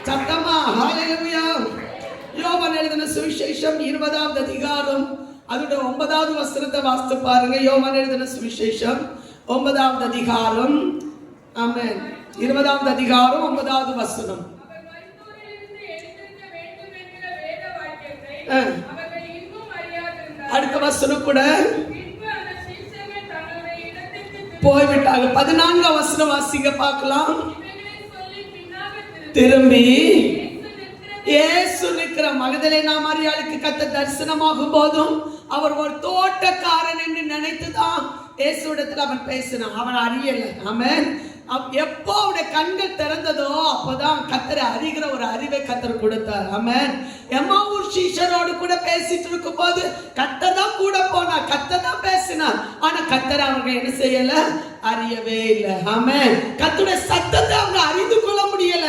சத்தமா ஹல்லேலூயா. யோவான் எழுதின சுவிசேஷம் 20வது அதிகாரம் அதோட 9வது வசனத்தை வாசித்து பாருங்க. யோவான் எழுதின சுவிசேஷம் 9வது அதிகாரம், ஆமென், 20வது அதிகாரம் 9வது வசனம். அடுத்த வசனம் கூட போய்விட்டாங்க. 14வது வசனம் வாசிங்க பார்க்கலாம். திரும்பி இயேசு நிற்கிற மகதலேனா மரியாளுக்கு கர்த்தர் தரிசனமாகும் போதும் அவர் ஒரு தோட்டக்காரன் என்று நினைத்துதான் இயேசுவிடத்தில் அவன் பேசினான். அவன் அறியல. ஆமென். எப்போ அவருடைய கண்கள் திறந்ததோ அப்போதான் கர்த்தரை அறிகிற ஒரு அறிவை கர்த்தர் கொடுத்தார். ஆமென். எம்மாவூர் சீஷரோடு கூட பேசிட்டு இருக்கும் போது கர்த்தர் தான் கூட போனார், கர்த்தர் தான் பேசினார். ஆனா கர்த்தர் அவங்க என்ன செய்யல, அறியவே இல்லை. ஆமென். கர்த்தருடைய சத்தத்தை அவங்க அறிந்து கொள்ள முடியல.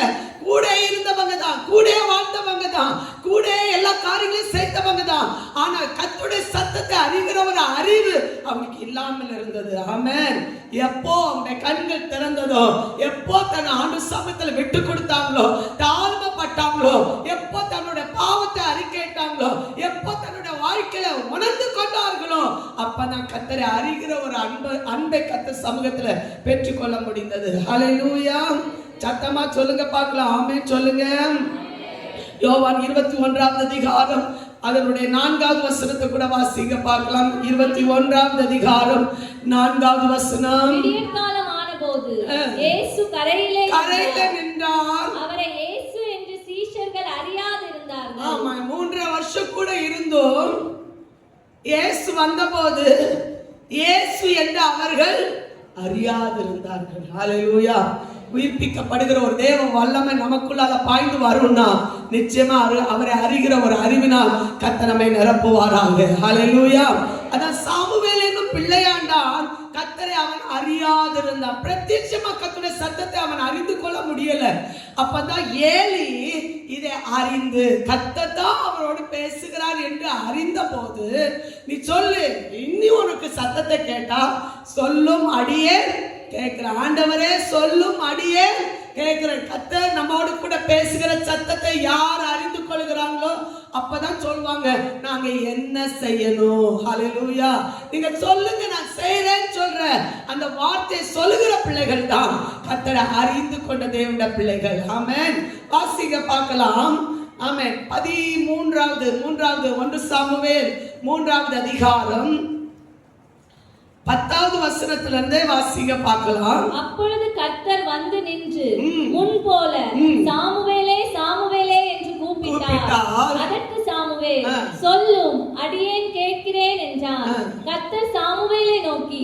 கூட இருந்தவங்க தான், கூட வாழ்ந்தவங்க தான், கூட எல்லா காரியங்களையும் செய்தவங்க தான். ஆனா கர்த்தருடைய சத்தத்தை அறிகிற ஒரு அறிவு அவனுக்கு இல்லாமல் இருந்தது. ஆமென். எப்போ அவனுடைய கண்கள் திறந்ததோ, எப்போ தன் ஆண்டு சமயத்தில் விட்டு கொடுத்தாங்களோ, தாழ்மைப்பட்டாங்களோ, எப்போ தன்னுடைய பாவத்தை அறிக்கையிட்டாங்களோ, எப்போ தன்னுடைய வாழ்க்கையில உணர்ந்து கொண்டார்களோ, அப்பதான் கர்த்தரை அறிகிற ஒரு அன்பை கர்த்தர் சமூகத்துல பெற்றுக்கொள்ள முடிந்தது. ஹல்லேலூயா. சத்தமா சொல்லுங்க பார்க்கலாம். ஆமென் சொல்லுங்க. யோவான் 21 அதிகாரம் அதனுடைய 4வது வசனத்தை கூட வாசிங்க பார்க்கலாம். 21 அதிகாரம் 4வது வசனம். விடியற்காலம் ஆனபோது இயேசு கரையிலே நின்றார். அவரை இயேசு என்று சீஷர்கள் அறியாதிருந்தார்கள். ஆமா, 3 வருஷம் கூட இருந்தும் இயேசு வந்தபோது இயேசு என்று அவர்கள் அறியாதிருந்தார்கள். ஹல்லேலூயா. உயிர்ப்பிக்கப்படுகிற ஒரு தேவ வல்லமை நமக்குள்ளால பாய்ந்து வரும்னா நிச்சயமா அவரை அறிகிற ஒரு அறிவினால் கர்த்தர் நம்மை நிரப்புவாராக. ஹல்லேலூயா. அதான் சாமுவேல் என்னும் பிள்ளையாண்டான் கர்த்தரை அவன் அறியாதிருந்தான். பிரத்யட்சமா கர்த்தருடைய சத்தத்தை அவன் அறிந்து கொள்ள முடியல. அப்பதான் ஏலி இதை அறிந்து கர்த்தர் தான் அவரோடு பேசுகிறார் என்று அறிந்த போது, நீ சொல்லு, இனி உனக்கு சத்தத்தை கேட்டா சொல்லும் அடியே கேட்கிற. ஆண்டவரே சொல்லும் அடியே கேட்கிற. கர்த்தர் நம்மோடு கூட பேசுகிற சத்தத்தை யார் அறிந்து கொள்கிறாங்களோ அப்பதான் சொல்வாங்க, நாங்க என்ன செய்யணும். ஹல்லேலூயா. நீங்க சொல்லுங்க, நான் செய்றேன்னு சொல்ற அந்த வார்த்தை சொல்லுகிற பிள்ளைகள் தான் கர்த்தரை அறிந்து கொண்ட தேவனுடைய பிள்ளைகள். ஆமென். வாசிங்க பார்க்கலாம். ஆமென். 13வது 1 சாமுவேல் 3வது அதிகாரம் 10வது வசனத்திலிருந்தே வாசிங்க பார்க்கலாம். அப்பொழுது கர்த்தர் வந்து நின்று முன் போல சாமுவேலே சாமுவேலே என்று கூப்பிட்டார். அதற்கு சாமுவேல் சொல்லும் அடியேன் கேட்கிறேன் என்றான். கர்த்தர் சாமுவேலை நோக்கி,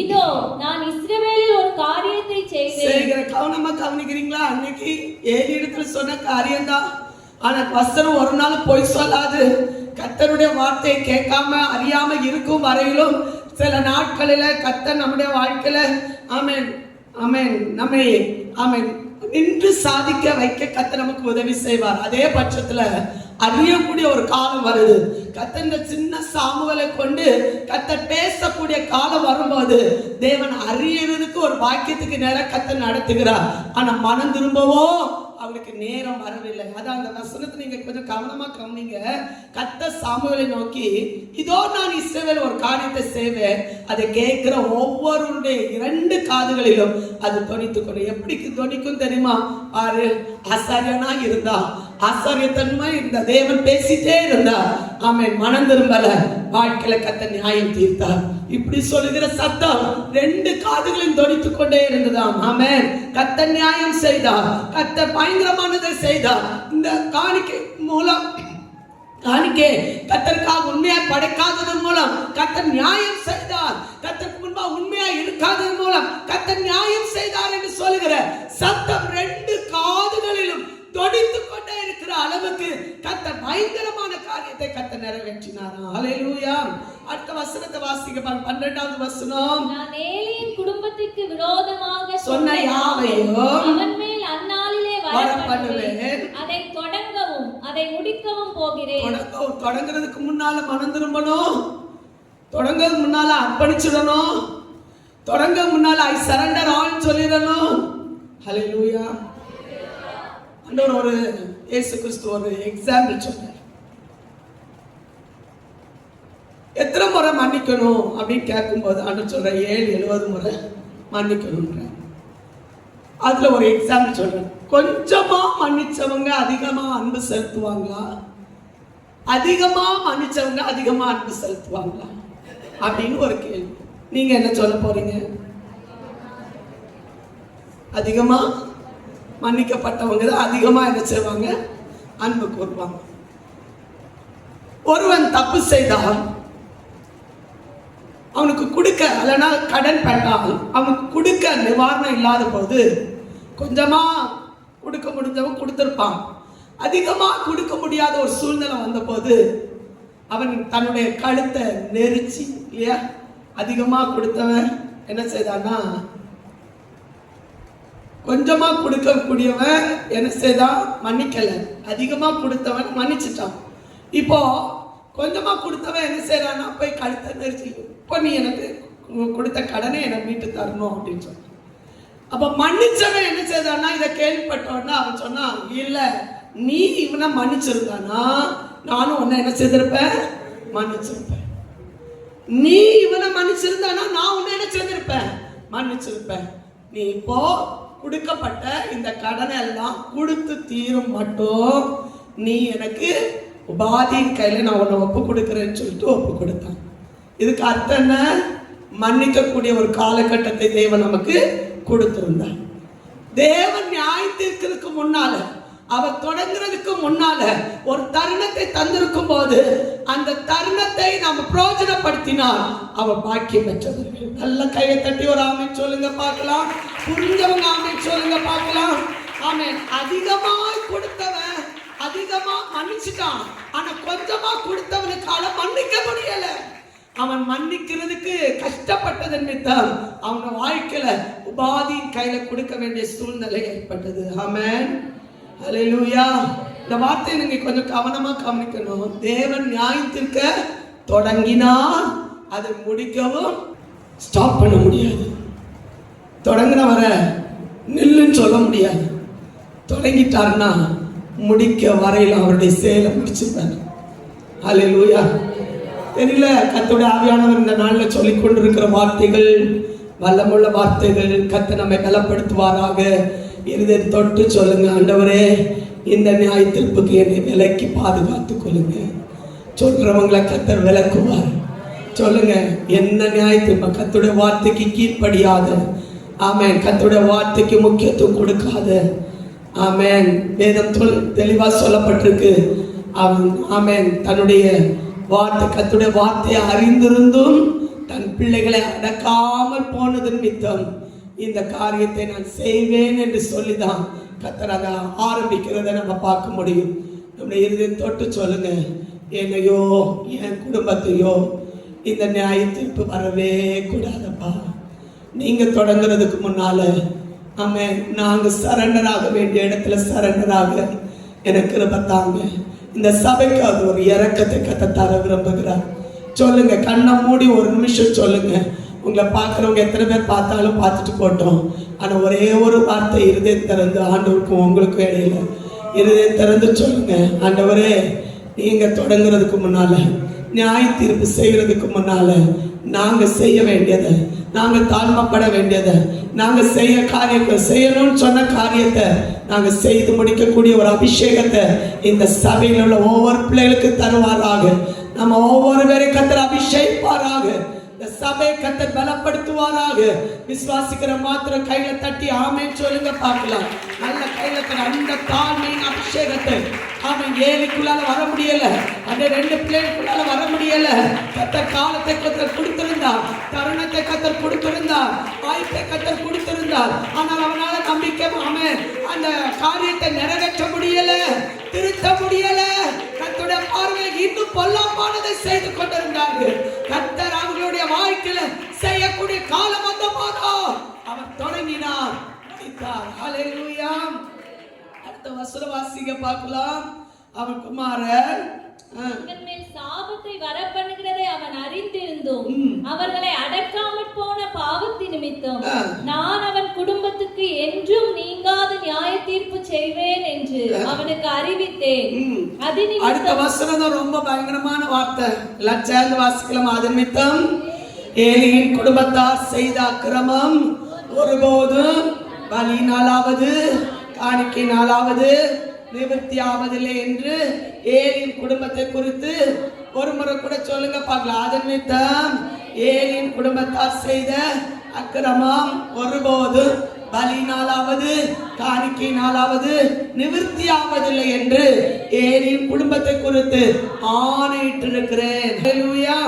இதோ நான் இஸ்ரவேலில் ஒரு காரியத்தை செய்வேன். கவனமா கவனிக்கிறீங்களா? அன்னைக்கு ஏழு இடத்துல சொன்ன காரியம்தான். ஆனா வசனம் ஒரு நாள் பொய் சொல்லாது. கர்த்தருடைய வார்த்தையை கேட்காம அறியாம இருக்கும் வரையிலும் சில நாட்களில கர்த்தர் நம்முடைய வாழ்க்கையில ஆமென் ஆமென் நம்மை ஆமென் நின்று சாதிக்க வைக்க கர்த்தர் நமக்கு உதவி செய்வார். அதே பட்சத்துல அறியக்கூடிய ஒரு காலம் வருது. கர்த்தர் இந்த சின்ன சாமுவேலை கொண்டு கர்த்தர் பேசக்கூடிய காலம் வரும்போது தேவன் அறியறதுக்கு ஒரு பாக்கியத்துக்கு நேரம் கர்த்தர் நடத்துகிறார். ஆனா மனம் திரும்பவோ அவளுக்கு நேரம் வரவில்லை. அதான் அந்த வசனத்தை நீங்க கொஞ்சம் கவனமா கவனிங்க. கர்த்தர் சாமுவேலை நோக்கி, இதோ நான் இஸ்ரவேல் ஒரு காரியத்தை செய்வேன், அதை கேட்கிற ஒவ்வொருடைய 2 காதுகளிலும் அது தொனித்து கொண்டு. எப்படி தொனிக்கும் தெரியுமா? பாரு, ஆசாரியனா இருந்தா, ஆசாரியத்தன்மை இருந்த தேவன் பேசிட்டே இருந்தா, ஆமென், மனம் திரும்பல, வாழ்க்கையில கர்த்தர் நியாயம் தீர்த்தார். இப்படி சொல்லுகிற சத்தம் 2 காதுகளிலும் தொனித்து கொண்டே இருந்ததாம். ஆமென். கர்த்தர் நியாயம் செய்தார். கர்த்தர் பயங்கரமானதை செய்தார். இந்த காணிக்கை மூலம் காணிக்கை கர்த்தருக்காக உண்மையா படைக்காததன் மூலம் கர்த்தர் நியாயம் செய்தார். கர்த்தருக்கு முன்பா உண்மையா இருக்காததன் மூலம் கர்த்தர் நியாயம் செய்தார் என்று சொல்லுகிற சத்தம் 2 காதுகளிலும் தொனித்து கொண்டே இருக்கிற அளவுக்கு கர்த்தர் பயங்கரமான காரியத்தை கர்த்தர் நிறைவேற்றினார். ஹல்லேலூயா. அடுத்த வசனத்தை வாசிங்க. 12வது வசனம். நான் ஏலியின் குடும்பத்திற்கு விரோதமாக சொன்ன யாவையும் அவன் மேல் அந்நாளிலே வரப்பண்ணுவேன். அதை தொடங்கவும் அதை முடிக்கவும் போகிறேன். தொடங்கிறதுக்கு முன்னால மனம் திரும்பணும். தொடங்கிறதுக்கு முன்னால அர்ப்பணிச்சிடணும். தொடங்க முன்னால ஐ சரண்டர் ஆல் சொல்லிடணும். ஹல்லேலூயா. ஆண்டவர் ஒரு இயேசு கிறிஸ்து ஒரு எக்ஸாம்பிள் சொன்னார். எத்தனை முறை மன்னிக்கணும் அப்படின்னு கேட்கும்போது ஆண்டவர் சொல்ற 70 முறை மன்னிக்கணும். அதுல ஒரு எக்ஸாம்பிள் சொல்றேன். கொஞ்சமா மன்னிச்சவங்க அதிகமா அன்பு செலுத்துவாங்களா, அதிகமா மன்னிச்சவங்க அதிகமா அன்பு செலுத்துவாங்களா அப்படின்னு ஒரு கேள்வி. நீங்க என்ன சொல்ல போறீங்க? அதிகமா மன்னிக்கப்பட்டவங்க தான் அதிகமா என்ன செய்வாங்க? அன்பு கூறுவாங்க. ஒருவன் தப்பு செய்தால் அவனுக்கு கொடுக்க, இல்லைன்னா கடன் பட்டால் அவனுக்கு கொடுக்க நிவாரணம் இல்லாத போது கொஞ்சமா கொடுக்க முடிஞ்சவன் கொடுத்திருப்பான். அதிகமா கொடுக்க முடியாத ஒரு சூழ்நிலை வந்த போது அவன் தன்னுடைய கழுத்தை நெரிச்சு, இல்லையா, அதிகமா கொடுத்தவன் என்ன செய்தான்னா, கொஞ்சமா கொடுக்கக்கூடியவன் என்ன செய்தான்? மன்னிக்கல. அதிகமா கொடுத்தவன் மன்னிச்சுட்டான். இப்போ கொஞ்சமா கொடுத்தவன் என்ன செய்யறான்னா போய் கழுத்தை நெரிச்சு, இப்போ நீ எனக்கு கொடுத்த கடனை எனக்கு மீட்டு தரணும் அப்படின்னு சொன்னான். அப்ப மன்னிச்சவன் என்ன செய்தான்னா இதை கேள்விப்பட்டோன்னா அவன் சொன்னான், இல்ல நீ இவனை மன்னிச்சிருந்தானா நானும் உன்னை என்ன செய்திருப்பேன், மன்னிச்சிருப்பேன். நீ இவனை மன்னிச்சிருந்தானா நான் உன்னை என்ன செய்திருப்பேன், மன்னிச்சிருப்பேன். நீ இப்போ கொடுக்கப்பட்ட இந்த கடனை எல்லாம் கொடுத்து தீரும் மட்டும் நீ எனக்கு உபாதியின் கையில நான் உன்னை ஒப்பு கொடுக்கிறேன்னு சொல்லிட்டு ஒப்பு கொடுத்தான். இதுக்கு அர்த்தம் என்ன, மன்னிக்கக்கூடிய ஒரு காலகட்டத்தை தேவன் நமக்கு கொடுத்திருந்தார். தேவன் நியாயத்திற்கு முன்னால, அவர் தொடங்குறதுக்கு முன்னால ஒரு தருணத்தை தந்திருக்கும் போது அந்த தருணத்தை நாம் பிரயோஜனப்படுத்தினால் அவர் பாக்கியம் பெற்றவர்கள். நல்ல கையை தட்டி ஒரு ஆமென் சொல்லுங்க பார்க்கலாம். புரிஞ்சவங்க ஆமென் சொல்லுங்க பார்க்கலாம். ஆமென். அதிகமாய் கொடுத்தவன் அதிகமா மன்னிச்சுட்டான், ஆனா கொஞ்சமா கொடுத்தவனுக்கால மன்னிக்க முடியல. அவன் மன்னிக்கிறதுக்கு கஷ்டப்பட்டது நிமித்தம் அவன் வாழ்க்கையில உபாதியின் கையில கொடுக்க வேண்டிய சூழ்நிலை ஏற்பட்டது. ஆமென், ஹல்லேலூயா. இந்த வார்த்தையை நீங்க கொஞ்சம் கவனமா கவனிக்கணும். தேவன் நியாயத்திற்க தொடங்கினால் அதை முடிக்கவும் ஸ்டாப் பண்ண முடியாது. தொடங்கின வர நில்லுன்னு சொல்ல முடியாது. தொடங்கிட்டாருன்னா முடிக்க வரையில் அவருடைய செயலை முடிச்சிருந்தார். ஹல்லேலூயா. தெரியல, கர்த்தருடைய ஆவியானவர் இந்த நாளில் சொல்லிக் கொண்டிருக்கிற வார்த்தைகள் வல்லமுள்ள வார்த்தைகள். கர்த்தர் நம்மை பலப்படுத்துவாராக. இருதயத்தை தொட்டு சொல்லுங்க, ஆண்டவரே இந்த நியாய தீர்ப்புக்கு என்னை விலக்கி பாதுகாத்துக் கொள்ளுங்க. சொல்றவங்களை கர்த்தர் விலக்குவார். சொல்லுங்க, என்ன நியாய தீர்ப்பு, கர்த்தருடைய வார்த்தைக்கு கீழ்ப்படியாத, ஆமென், கர்த்தருடைய வார்த்தைக்கு முக்கியத்துவம் கொடுக்காத, ஆமென். வேதம் தெளிவா சொல்லப்பட்டிருக்கு. அவன் ஆமென் தன்னுடைய வார்த்தை, கர்த்தருடைய வார்த்தையை அறிந்திருந்தும் தன் பிள்ளைகளை அடக்காமல் போனது நிமித்தம் இந்த காரியத்தை நான் செய்வேன் என்று சொல்லிதான் கர்த்தர் அதை ஆரம்பிக்கிறத நம்ம பார்க்க முடியும். நம்முடைய இருதயம் தொட்டு சொல்லுங்க, என்னையோ என் குடும்பத்தையோ இந்த நியாய தீர்ப்பு வரவே கூடாதப்பா. நீங்க தொடங்குறதுக்கு முன்னால ஆமென் நாங்க சரண்டர் ஆக வேண்டிய இடத்துல சரண்டராக எனக்கு இருப்பத்தாங்க. இந்த சபைக்கு அது ஒரு இரக்கத்தை கத்த தர விரும்புகிறார். சொல்லுங்க, கண்ணை மூடி ஒரு நிமிஷம் சொல்லுங்க. உங்களை பார்க்குறவங்க எத்தனை பேர் பார்த்தாலும் பார்த்துட்டு போட்டோம். ஆனால் ஒரே ஒரு வார்த்தை இருதயம் திறந்து ஆண்டவருக்கும் உங்களுக்கும் இடையில இருதயம் திறந்து சொல்லுங்க, ஆண்டவரே நீங்க தொடங்குறதுக்கு முன்னால நியாய தீர்ப்பு செய்யறதுக்கு முன்னால நாங்க செய்ய வேண்டியதை, நாங்க தாழ்மைப்பட வேண்டியதை, நாங்க செய்யணும்னு சொன்ன காரியத்தை நாங்க செய்து முடிக்கக்கூடிய ஒரு அபிஷேகத்தை இந்த சபையில் உள்ள ஒவ்வொரு பிள்ளைகளுக்கு தருவாராக. நம்ம ஒவ்வொரு பேரையும் கர்த்தர் அபிஷேகிப்பாராக. இந்த சபையை கர்த்தர் பலப்படுத்துவாராக. விசுவாசிக்கிற மாத்திரம் கையில தட்டி ஆமென் சொல்லுங்க பார்க்கலாம். நல்ல கையில அந்த தாழ்மையின் அபிஷேகத்தை அவன் ஏழுக்குள்ளால வர முடியல, அந்த ரெண்டு பிள்ளைகளுக்குள்ளால வர முடியல. கர்த்தர் காலத்தை கர்த்தர் கொடுத்திருந்தார், தருணத்தை கர்த்தர் கொடுத்திருந்தார், வாய்ப்பை கர்த்தர் கொடுத்திருந்தார். ஆனால் அவனால நம்பிக்கை ஆமென் அந்த காரியத்தை நிறைவேற்ற முடியல, திருத்த முடியல. கர்த்தருடைய பார்வையில் இன்னும் பொல்லாப்பானதை செய்து கொண்டிருந்தார்கள். கர்த்தர் அவர்களுடைய வாழ்க்கையில செய்யக்கூடிய காலம் வந்த போதோ அவர் தொடங்கினார். ஹல்லேலூயா. அடுத்த வசனம் வாசிக்க பார்க்கலாம். அவன் குமாரன் அவர்கள் மேல் சாபத்தை வரப்பண்ணுகிறதை அவன் அறிந்திருந்தும் அவர்களை அடக்காமற் போன பாவத்தின் நிமித்தம் நான் அவன் குடும்பத்துக்கு என்றும் நீங்காத நியாய தீர்ப்பு செய்வேன் என்று அவனுக்கு அறிவித்தேன். அடுத்த வசனம் தான் ரொம்ப பயங்கரமான வார்த்தை. எல்லாம் சேர்ந்து வாசிக்கலாம். அது நிமித்தம் ஏலியின் குடும்பத்தார் செய்த அக்கிரமம் ஒருபோதும் பலியினாலாவது காணிக்கையினாலாவது நிவர்த்தி ஆவதில்லை என்று ஏலியின் குடும்பத்தை குறித்து ஒரு முறை கூட சொல்லுங்க பார்க்கலாம். அதன் நிமித்தம் ஏலியின் குடும்பத்தார் செய்த அக்கிரமம் ஒருபோது பலியினாலாவது காணிக்கையினாலாவது நிவர்த்தி ஆவதில்லை என்று ஏலியின் குடும்பத்தை குறித்து ஆணையிட்டிருக்கிறேன். ஹல்லேலூயா.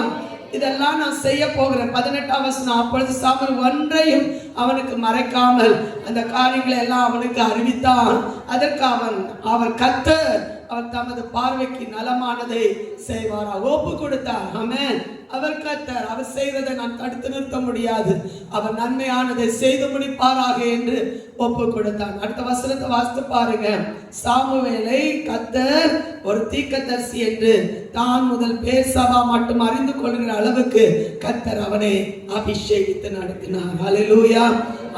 இதெல்லாம் நான் செய்ய போகிறேன். 18ஆம் வசனம். அப்பொழுது சாமுவேல் ஒன்றையும் அவனுக்கு மறைக்காமல் அந்த காரியங்களை எல்லாம் அவனுக்கு அறிவித்தான். அதற்கு அவர் கர்த்தர் அவர் தமது பார்வைக்கு நலமானதை செய்வாராக ஒப்பு கொடுத்தார். ஆமென். அவர் கர்த்தர், அவர் செய்வதை நான் தடுத்து நிறுத்த முடியாது. அவர் நன்மையானதை செய்து முடிப்பாராக என்று ஒப்பு கொடுத்தான். அடுத்த வசனத்தை வாசித்து பாருங்க. சாமுவேலை கர்த்தர் ஒரு தீர்க்கதரிசி என்று தான் முதல் பேசவா மட்டும் அறிந்து கொள்கிற அளவுக்கு கர்த்தர் அவனை அபிஷேகித்து நடத்தினார். ஹல்லேலூயா.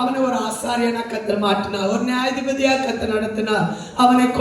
அவனை ஒரு ஆசாரியனா கர்த்தர் மாற்றினார், ஒரு நியாயாதிபதியா கர்த்தர் நடத்தினார். அவனை